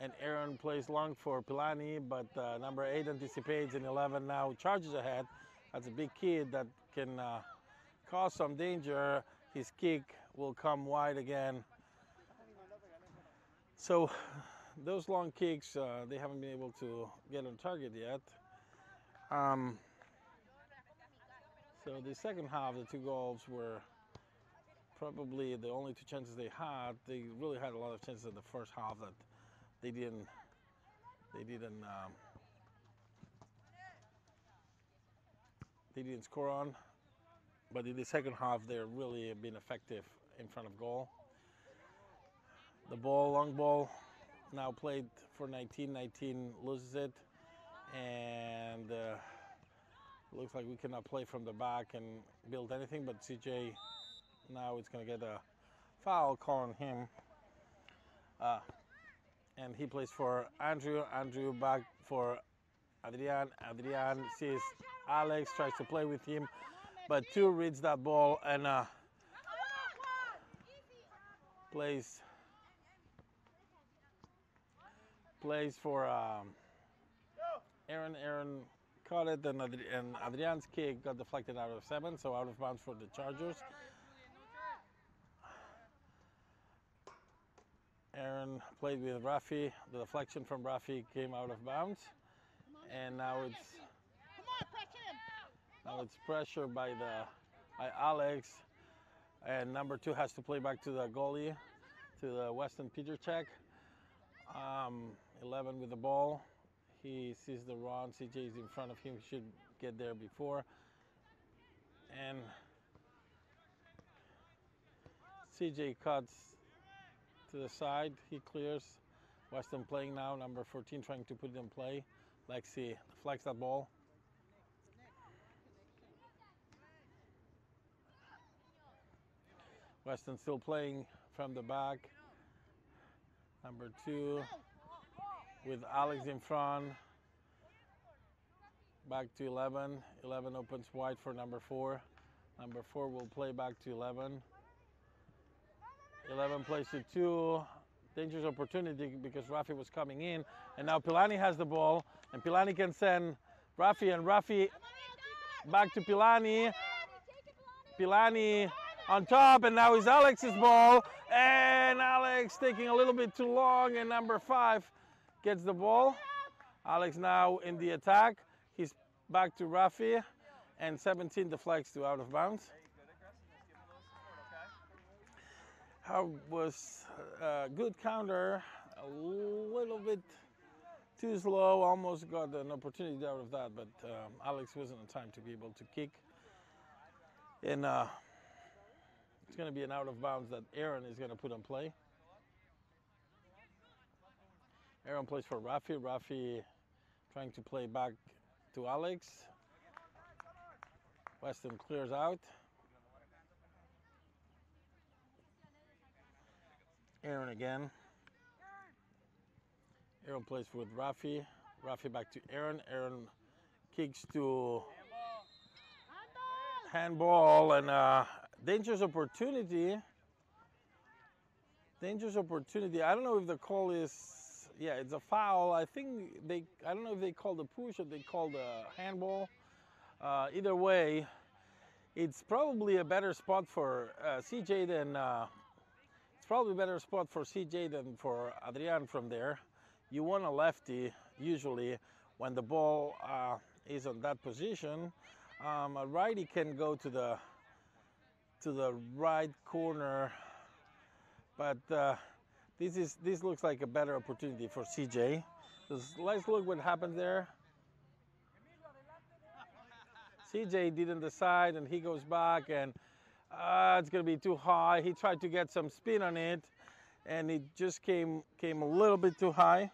And Aaron plays long for Pilani, but number 8 anticipates, and 11 now charges ahead. That's a big kid that can cause some danger. His kick will come wide again. So those long kicks, they haven't been able to get on target yet. So the second half, the 2 goals were probably the only 2 chances they had. They really had a lot of chances in the first half that they didn't score on. But in the second half, they're really been effective in front of goal. The ball, long ball, now played for 19. 19 loses it, and looks like we cannot play from the back and build anything. But CJ now it's going to get a foul call on him, and he plays for Andrew. Andrew back for Adrian. Adrian sees Alex, tries to play with him. but 2 reads that ball and plays for Aaron. Aaron caught it, and Adrian's kick got deflected out of 7, so out of bounds for the Chargers. Aaron played with Rafi. The deflection from Rafi came out of bounds, and now it's pressure by Alex, and number 2 has to play back to the goalie, to the Weston Peter check. 11 with the ball. He sees the run. CJ is in front of him. He should get there before. And CJ cuts to the side. He clears. Weston playing now. Number 14 trying to put it in play. Lexi deflects that ball. Weston still playing from the back. Number 2 with Alex in front. Back to 11. 11 opens wide for number 4. Number 4 will play back to 11. 11 plays to 2. Dangerous opportunity because Rafi was coming in. And now Pilani has the ball. And Pilani can send Rafi, and Rafi back to Pilani. Pilani on top, and now it's Alex's ball. And Alex taking a little bit too long, and number 5 gets the ball. Alex now in the attack. He's back to Rafi, and 17 deflects to out of bounds. How was a good counter, a little bit too slow, almost got an opportunity out of that, but Alex wasn't in time to be able to kick. And it's going to be an out of bounds that Aaron is going to put in play. Aaron plays for Rafi. Rafi trying to play back to Alex. Weston clears out. Aaron again. Aaron plays with Rafi. Rafi back to Aaron. Aaron kicks to handball, and dangerous opportunity. Dangerous opportunity. I don't know if the call is, yeah, it's a foul. I don't know if they called the push or they called the handball. Either way, it's probably a better spot for CJ than, it's probably a better spot for CJ than for Adrian from there. You want a lefty usually when the ball is on that position. A righty can go to the right corner, but this looks like a better opportunity for CJ. Let's look what happened there. CJ didn't decide, and he goes back, and it's going to be too high. He tried to get some spin on it, and it just came a little bit too high.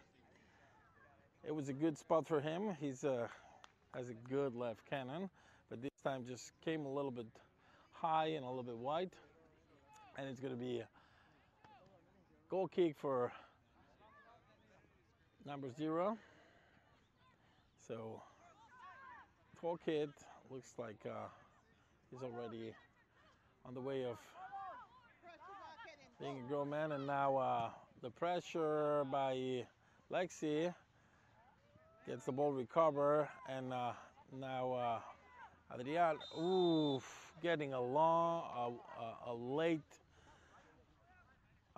It was a good spot for him. He's has a good left cannon, but this time just came a little bit high and a little bit wide, and it's going to be a goal kick for number 0. So tall kid, looks like he's already on the way of being a grown man, and now the pressure by Lexi gets the ball recovered, and now Adrian, getting a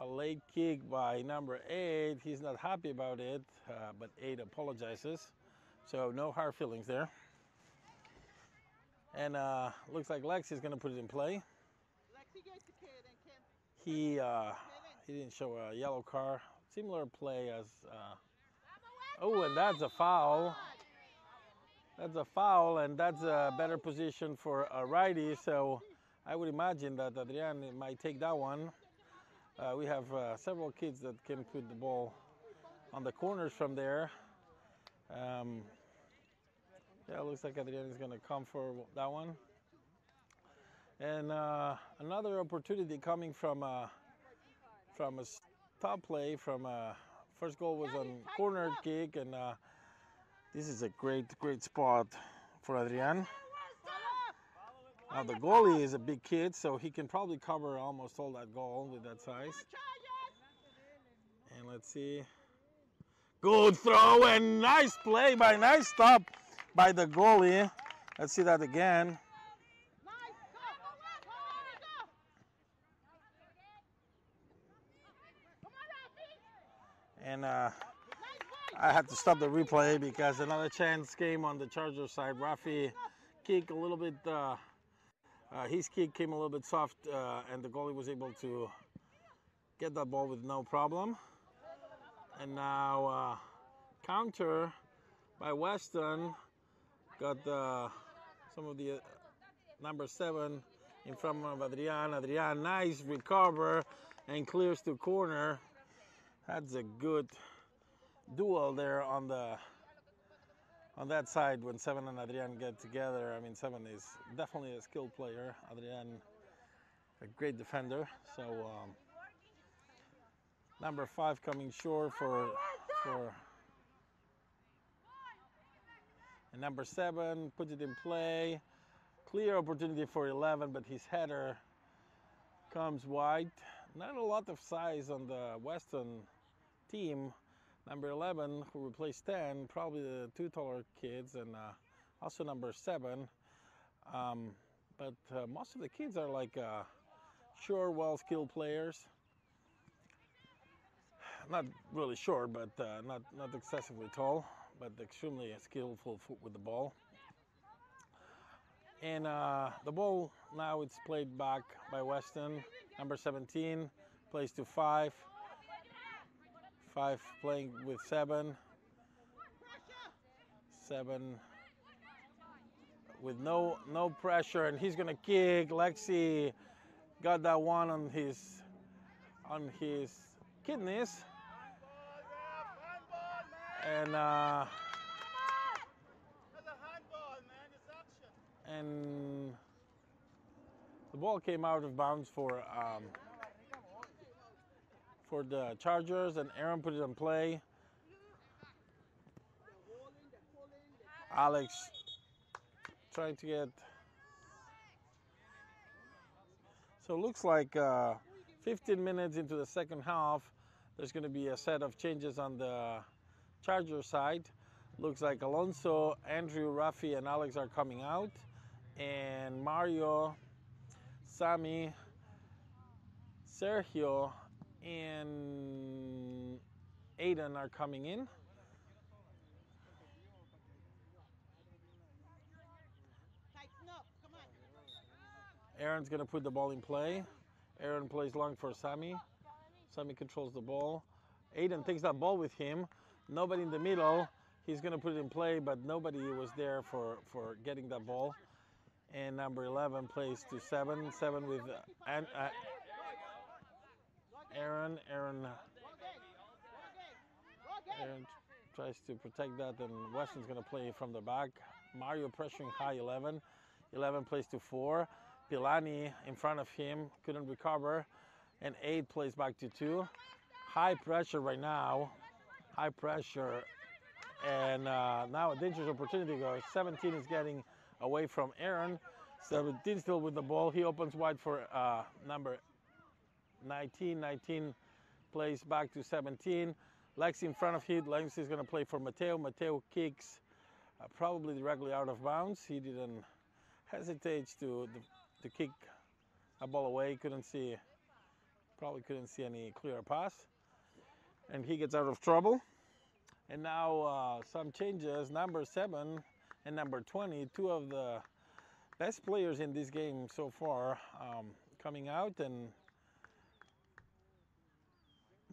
late kick by number 8. He's not happy about it, but 8 apologizes, so no hard feelings there. And looks like Lexi's going to put it in play. He didn't show a yellow card. Similar play as. And that's a foul. That's a foul, and that's a better position for a righty. So I would imagine that Adrian might take that one. We have several kids that can put the ball on the corners from there. Yeah, it looks like Adrian is going to come for that one. And another opportunity coming from a stop play. First goal was on corner kick, and this is a great spot for Adrian. Now the goalie is a big kid, so he can probably cover almost all that goal with that size. And let's see. Good throw and nice play nice stop by the goalie. Let's see that again. And I had to stop the replay because another chance came on the Charger side. Rafi kick a little bit, his kick came a little bit soft, and the goalie was able to get that ball with no problem. And now counter by Weston, got some of the number 7 in front of Adrian. Adrian, nice recover and clears to corner. That's a good duel there on that side when 7 and Adrian get together. I mean, 7 is definitely a skilled player. Adrian, a great defender. So number 5 coming short for and number 7 puts it in play. Clear opportunity for 11, but his header comes wide. Not a lot of size on the Weston team. Number 11, who replaced 10, probably the 2 taller kids, and also number 7. But most of the kids are like short, well-skilled players. Not really short, but not excessively tall, but extremely skillful with the ball. And the ball now it's played back by Weston. Number 17 plays to 5. 5 playing with 7. 7 with no pressure, and he's gonna kick. Lexi got that one on his kidneys, and the ball came out of bounds for the Chargers, and Aaron put it in play. Alex trying to get. So it looks like 15 minutes into the second half, there's going to be a set of changes on the Charger side. Looks like Alonso, Andrew, Rafi, and Alex are coming out, and Mario, Sammy, Sergio, and Aiden are coming in. Aaron's going to put the ball in play. Aaron plays long for Sammy. Sammy controls the ball. Aiden takes that ball with him. Nobody in the middle. He's going to put it in play, but nobody was there for getting that ball. And number 11 plays to 7. 7 with Aaron. Aaron tries to protect that, and Weston's going to play from the back. Mario pressuring high 11. 11 plays to 4. Pilani in front of him, couldn't recover. And 8 plays back to 2. High pressure right now. High pressure. And now a dangerous opportunity goes. 17 is getting away from Aaron. 17 still with the ball. He opens wide for number 19. 19 plays back to 17. Lexi in front of him. Lexi is going to play for Mateo. Mateo kicks probably directly out of bounds. He didn't hesitate to kick a ball away. Probably couldn't see any clear pass. And he gets out of trouble. And now some changes. Number 7 and number 20, 2 of the best players in this game so far, coming out. And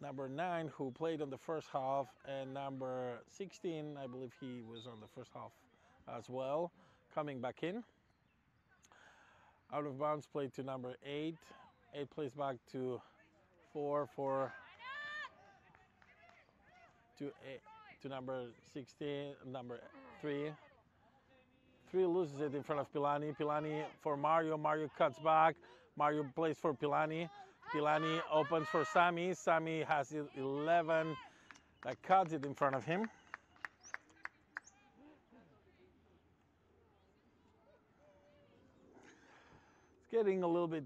number 9, who played on the first half, and number 16, I believe he was on the first half as well, coming back in. Out of bounds play to number 8. 8 plays back to 4. 4 to number 16. Number 3. 3 loses it in front of Pilani. Pilani for Mario. Mario cuts back. Mario plays for Pilani. Pilani opens for Sammy. Sammy has 11 that cuts it in front of him. It's getting a little bit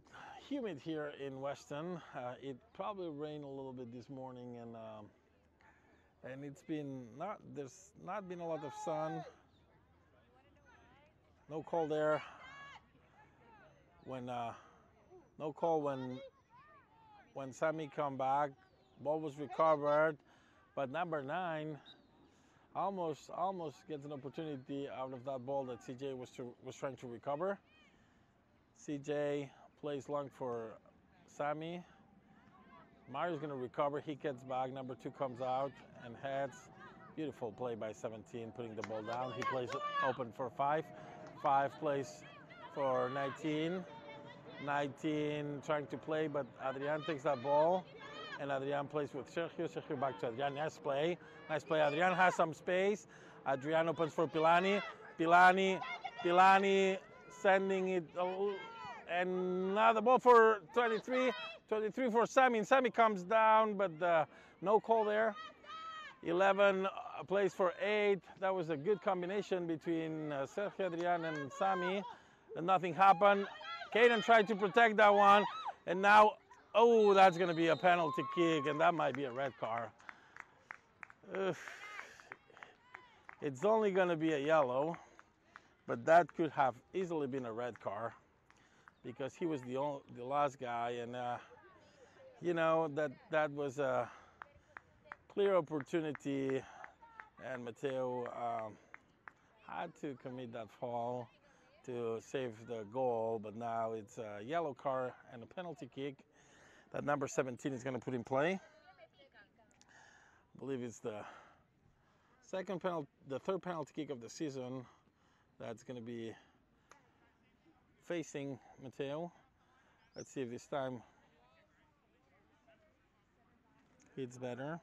humid here in Weston. It probably rained a little bit this morning, and it's been there's not been a lot of sun. No cold air. No call when Sammy come back. Ball was recovered, but number 9 almost gets an opportunity out of that ball that CJ was trying to recover. CJ plays long for Sammy. Mario's going to recover. He gets back. Number 2 comes out and heads. Beautiful play by 17, putting the ball down. He plays it open for 5. 5 plays for 19. 19 trying to play, but Adrian takes that ball, and Adrian plays with Sergio. Sergio back to Adrian. Nice play. Nice play. Adrian has some space. Adrian opens for Pilani. Pilani sending it, and now the ball for 23. 23 for Sammy, and Sammy comes down, but no call there. 11 plays for 8. That was a good combination between Sergio, Adrian, and Sammy, and nothing happened. Caden tried to protect that one, and now, oh, that's going to be a penalty kick, and that might be a red card. It's only going to be a yellow, but that could have easily been a red card because he was the last guy, and you know that was a clear opportunity, and Mateo had to commit that foul to save the goal, but now it's a yellow card and a penalty kick that number 17 is going to put in play. I believe it's the third penalty kick of the season that's going to be facing Mateo. Let's see if this time hits better.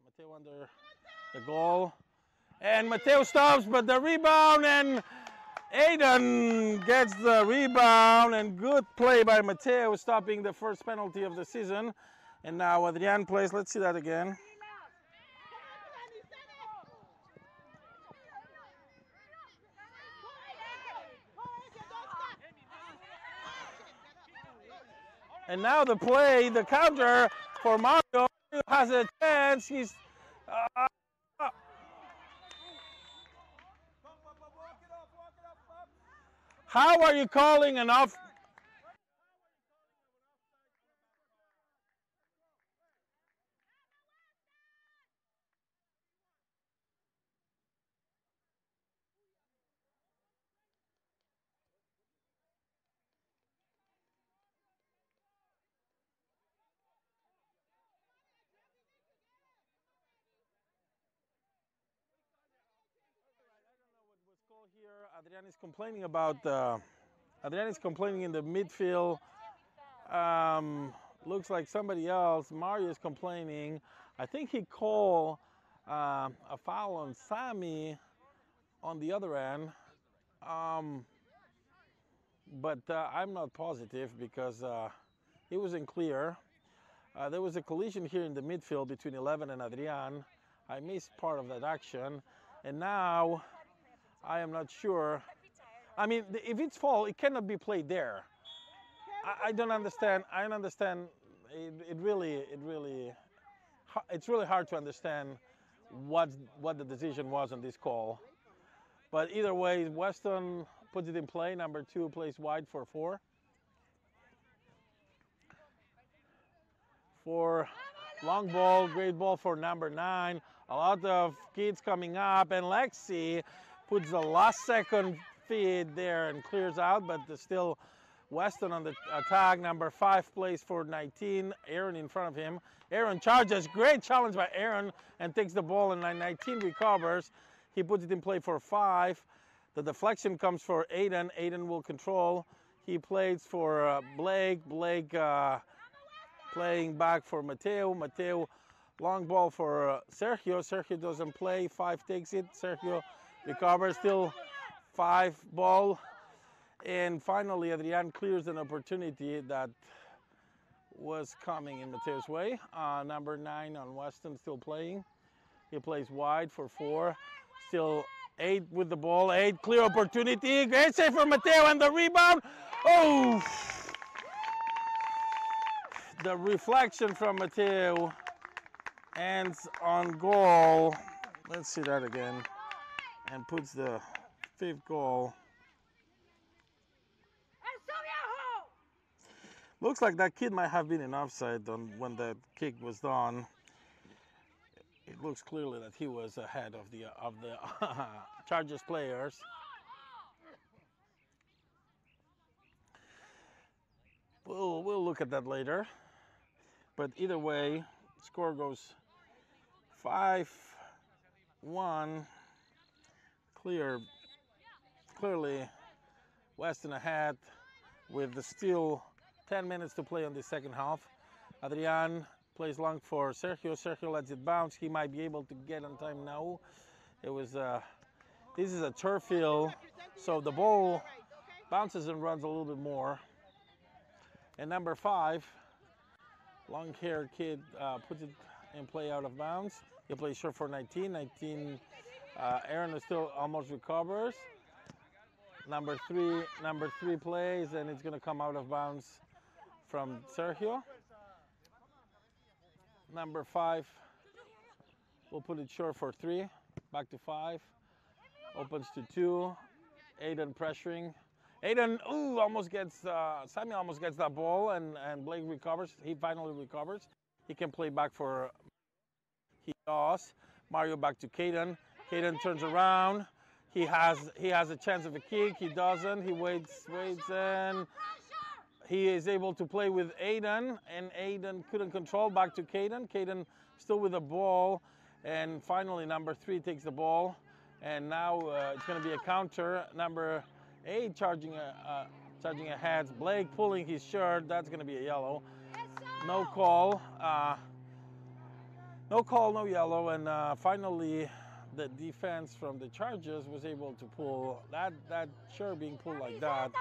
Mateo under the goal, and Mateo stops, but the rebound, and Aiden gets the rebound, and good play by Mateo, stopping the first penalty of the season. And now Adrian plays. Let's see that again. And now the play, the counter for Mario. Has a chance. He's how are you calling an off? Adrian is complaining about. Adrian is complaining in the midfield. Looks like somebody else. Mario is complaining. I think he called a foul on Sammy on the other end, but I'm not positive because he wasn't clear. There was a collision here in the midfield between 11 and Adrian. I missed part of that action, and now I am not sure. I mean, if it's foul, it cannot be played there. I don't understand. I don't understand. It's really hard to understand what the decision was on this call. But either way, Weston puts it in play. Number 2 plays wide for 4. For long ball, great ball for number 9. A lot of kids coming up, and Lexi puts the last second feed there and clears out, but still Weston on the attack. Number 5 plays for 19. Aaron in front of him. Aaron charges. Great challenge by Aaron and takes the ball, and 19 recovers. He puts it in play for 5. The deflection comes for Aiden. Aiden will control. He plays for Blake. Blake playing back for Mateo. Mateo Long ball for Sergio. Sergio doesn't play. 5 takes it. Sergio recovers. Still 5 ball. And finally, Adrian clears an opportunity that was coming in Mateo's way. Number 9 on Weston still playing. He plays wide for 4. Still 8 with the ball. 8 clear opportunity. Great save for Mateo and the rebound. Oh! The reflection from Mateo ends on goal. Let's see that again. And puts the 5th goal. Looks like that kid might have been in offside when that kick was done. It looks clearly that he was ahead of the Chargers players. We'll look at that later. But either way, score goes 5-1. Clearly, Weston ahead with the still 10 minutes to play on the second half. Adrian plays long for Sergio. Sergio lets it bounce. He might be able to get on time now. It was this is a turf field, so the ball bounces and runs a little bit more. And number 5, long-haired kid, puts it in play out of bounds. He plays short for 19. Aaron is still almost recovers. Number three plays, and it's going to come out of bounds from Sergio. Number 5 will put it short for 3. Back to 5. Opens to 2. Aiden pressuring. Aiden, almost gets, Samuel almost gets that ball, and Blake recovers. He finally recovers. He can play back for, he does. Mario back to Caden. Caden turns around. He has a chance of a kick. He doesn't. He waits, and he is able to play with Aiden, and Aiden couldn't control. Back to Caden. Caden still with the ball, and finally number 3 takes the ball, and now it's going to be a counter. Number 8 charging ahead. Blake pulling his shirt. That's going to be a yellow. No call. No call, no yellow, and finally the defense from the Chargers was able to pull that shirt being pulled like that.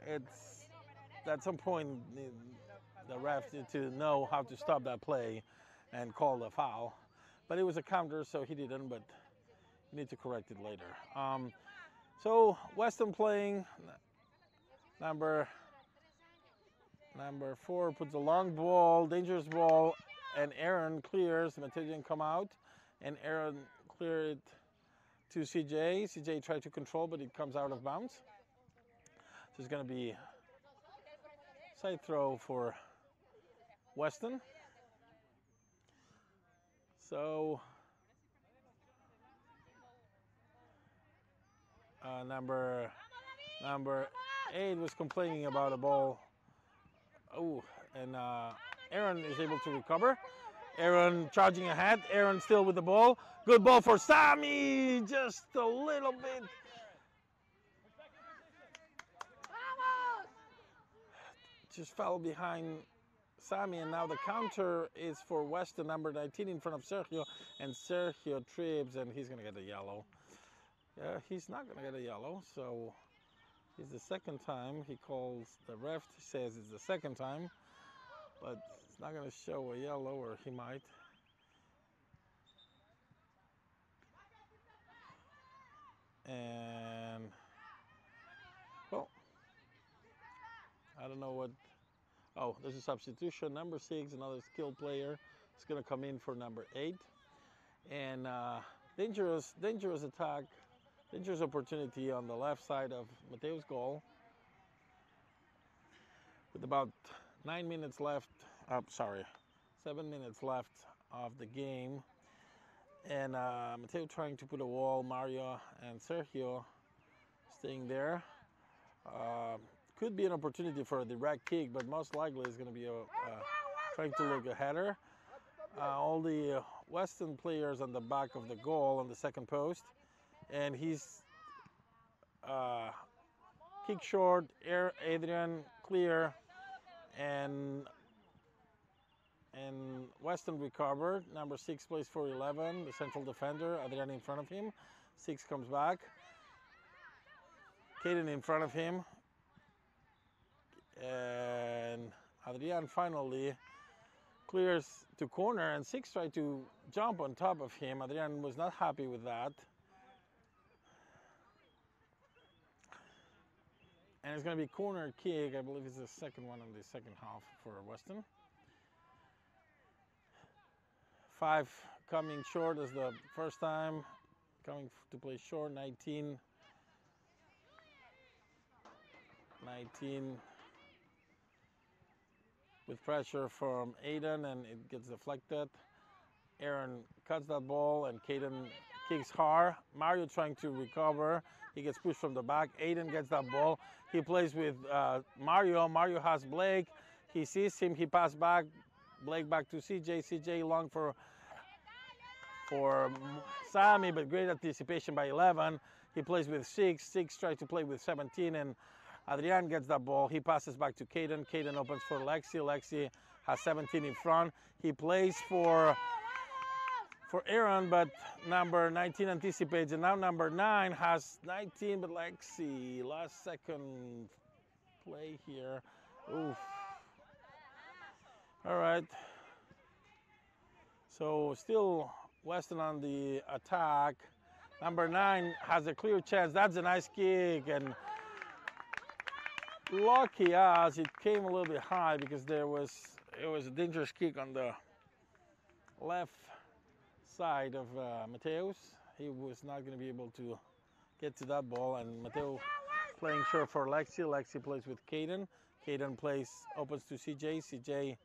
It's at some point the ref need to know how to stop that play and call the foul, but it was a counter, so he didn't. But you need to correct it later. So Weston playing. Number 4 puts a long ball, dangerous ball, and Aaron clears. Mateo didn't come out, and Aaron cleared it to CJ. CJ tried to control, but it comes out of bounds. So it's going to be side throw for Weston. So number 8 was complaining about a ball. Oh, and Aaron is able to recover. Aaron charging ahead. Aaron still with the ball. Good ball for Sammy. Just a little bit. Just fell behind Sammy, and now the counter is for Weston, number 19 in front of Sergio, and Sergio trips, and he's going to get a yellow. He's not going to get a yellow, so it's the second time he calls. The ref says it's the second time, but it's not going to show a yellow, or he might. And, well, I don't know what. Oh, there's a substitution. Number 6, another skilled player, is going to come in for number 8. And dangerous attack. Dangerous opportunity on the left side of Mateo's goal. With about 7 minutes left of the game. And Mateo trying to put a wall. Mario and Sergio staying there. Could be an opportunity for a direct kick, but most likely it's going to be trying to look a header. All the Weston players on the back of the goal on the second post. And he's kick short, Adrian clear, and And Weston recovered. Number 6 plays for 11, the central defender. Adrian in front of him. 6 comes back. Caden in front of him. And Adrian finally clears to corner, and 6 tried to jump on top of him. Adrian was not happy with that. And it's going to be corner kick. I believe it's the second one in the second half for Weston. 5 coming short as the first time. Coming to play short, 19 with pressure from Aiden, and it gets deflected. Aaron cuts that ball, and Caden kicks hard. Mario trying to recover. He gets pushed from the back. Aiden gets that ball. He plays with Mario. Mario has Blake. He sees him. He passes back. Blake back to CJ. CJ long for Sammy, but great anticipation by 11. He plays with 6. 6 tries to play with 17, and Adrian gets that ball. He passes back to Caden. Caden opens for Lexi. Lexi has 17 in front. He plays for Aaron, but number 19 anticipates, and now number 9 has 19, but Lexi, last second play here. Oof. All right. So still Weston on the attack. Number 9 has a clear chance. That's a nice kick, and lucky as it came a little bit high because it was a dangerous kick on the left side of Mateos. He was not going to be able to get to that ball, and Mateo playing short for Lexi. Lexi plays with Caden. Caden opens to CJ. CJ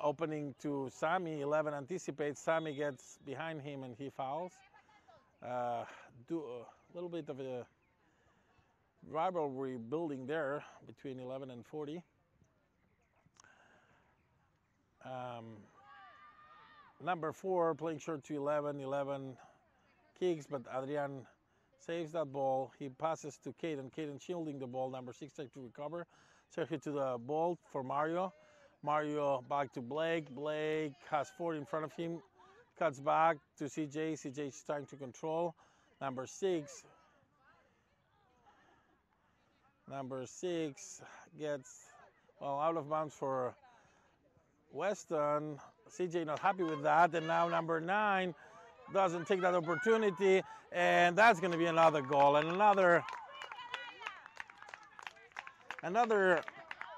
opening to Sammy. 11 anticipates. Sammy gets behind him and he fouls. Do a little bit of a rivalry building there between 11 and 40. Number 4 playing short to 11. 11 kicks, but Adrian saves that ball. He passes to Caden. Caden shielding the ball. Number 6 tries to recover. Sergio to the ball for Mario. Mario back to Blake. Blake has 4 in front of him. Cuts back to CJ. CJ is trying to control. Number 6 gets out of bounds for Weston. CJ not happy with that, and now number 9 doesn't take that opportunity, and that's going to be another goal and another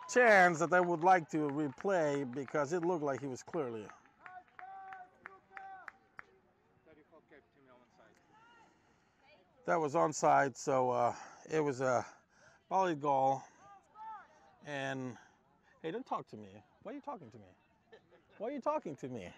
chance that I would like to replay because it looked like he was clearly. That was onside, so it was a valid goal. And hey, don't talk to me. Why are you talking to me? Why are you talking to me?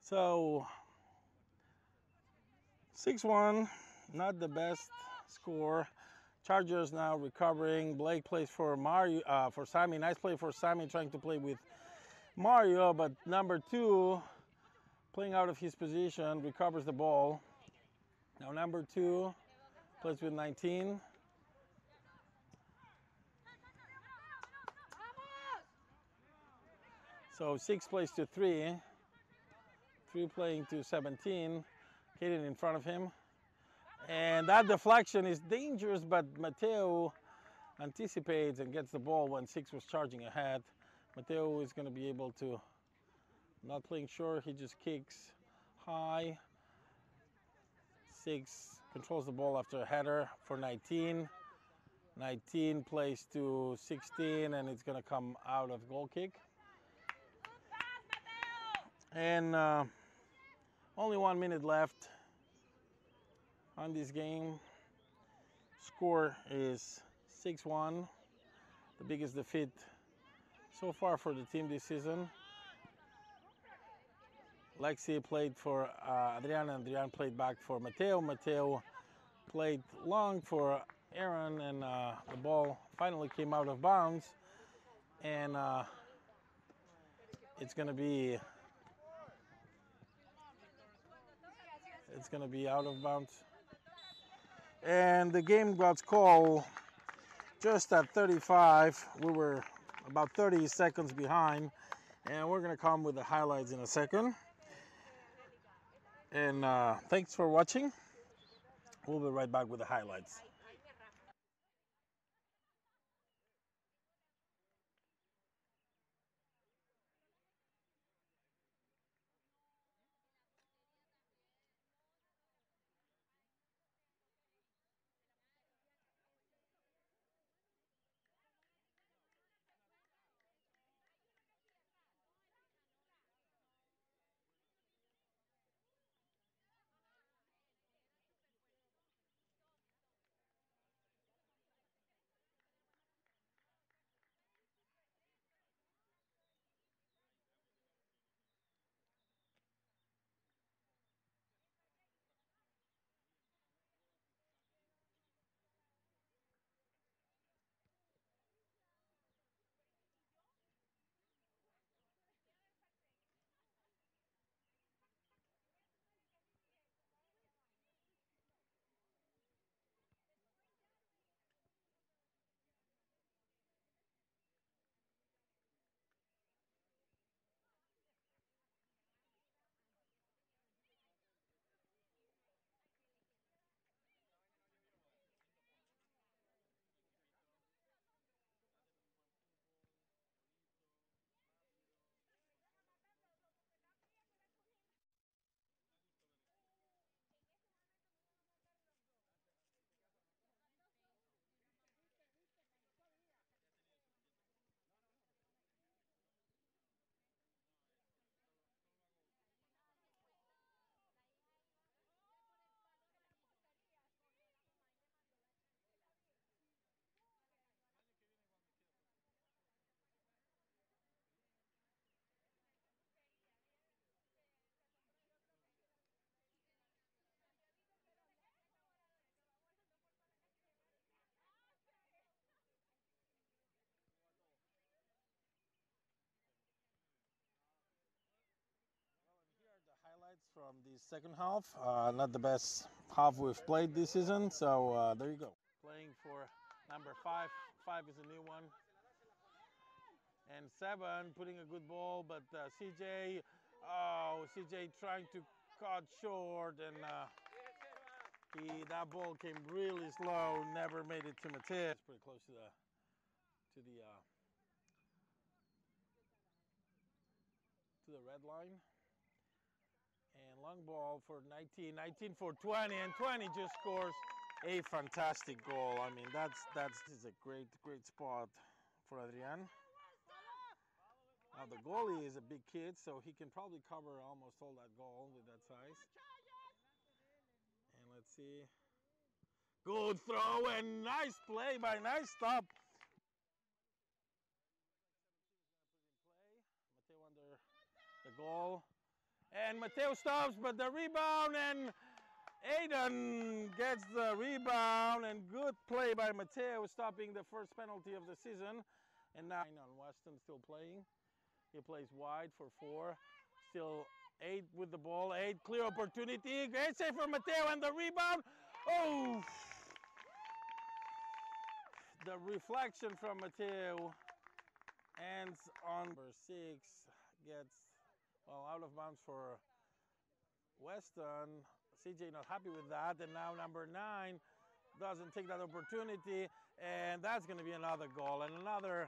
So 6-1, not the best score. Chargers now recovering. Blake plays for Mario, for Sammy. Nice play for Sammy, trying to play with Mario, but number 2, playing out of his position, recovers the ball. Now number 2 plays with 19. So 6 plays to 3. 3 playing to 17. Caden in front of him. And that deflection is dangerous, but Mateo anticipates and gets the ball when 6 was charging ahead. Mateo is going to be able to, not playing short, he just kicks high. 6 controls the ball after a header for 19. 19 plays to 16, and it's going to come out of goal kick. And only 1 minute left. on this game. Score is 6-1, the biggest defeat so far for the team this season. Lexi played for Adrian, and Adrian played back for Mateo. Mateo played long for Aaron, and the ball finally came out of bounds. And it's gonna be out of bounds. And the game got called just at 35. We were about 30 seconds behind, and we're gonna come with the highlights in a second. And thanks for watching. We'll be right back with the highlights. Highlights from the second half. Not the best half we've played this season, so there you go. Playing for number 5. 5 is a new one. And 7 putting a good ball, but CJ trying to cut short, and that ball came really slow, never made it to Mateo. It's pretty close to the red line. And long ball for 19 for 20, and 20 just scores a fantastic goal. I mean, that's a great spot for Adrian. Now the goalie is a big kid, so he can probably cover almost all that goal with that size. And let's see. Good throw and nice play nice stop. Mateo under the goal. And Mateo stops, but the rebound, and Aiden gets the rebound, and good play by Mateo, stopping the first penalty of the season. And now on Weston still playing. He plays wide for 4. Still 8 with the ball. 8 clear opportunity. Great save for Mateo, and the rebound. Oh! The reflection from Mateo ends on number 6. Gets out of bounds for Weston. CJ not happy with that, and now number 9 doesn't take that opportunity, and that's going to be another goal and another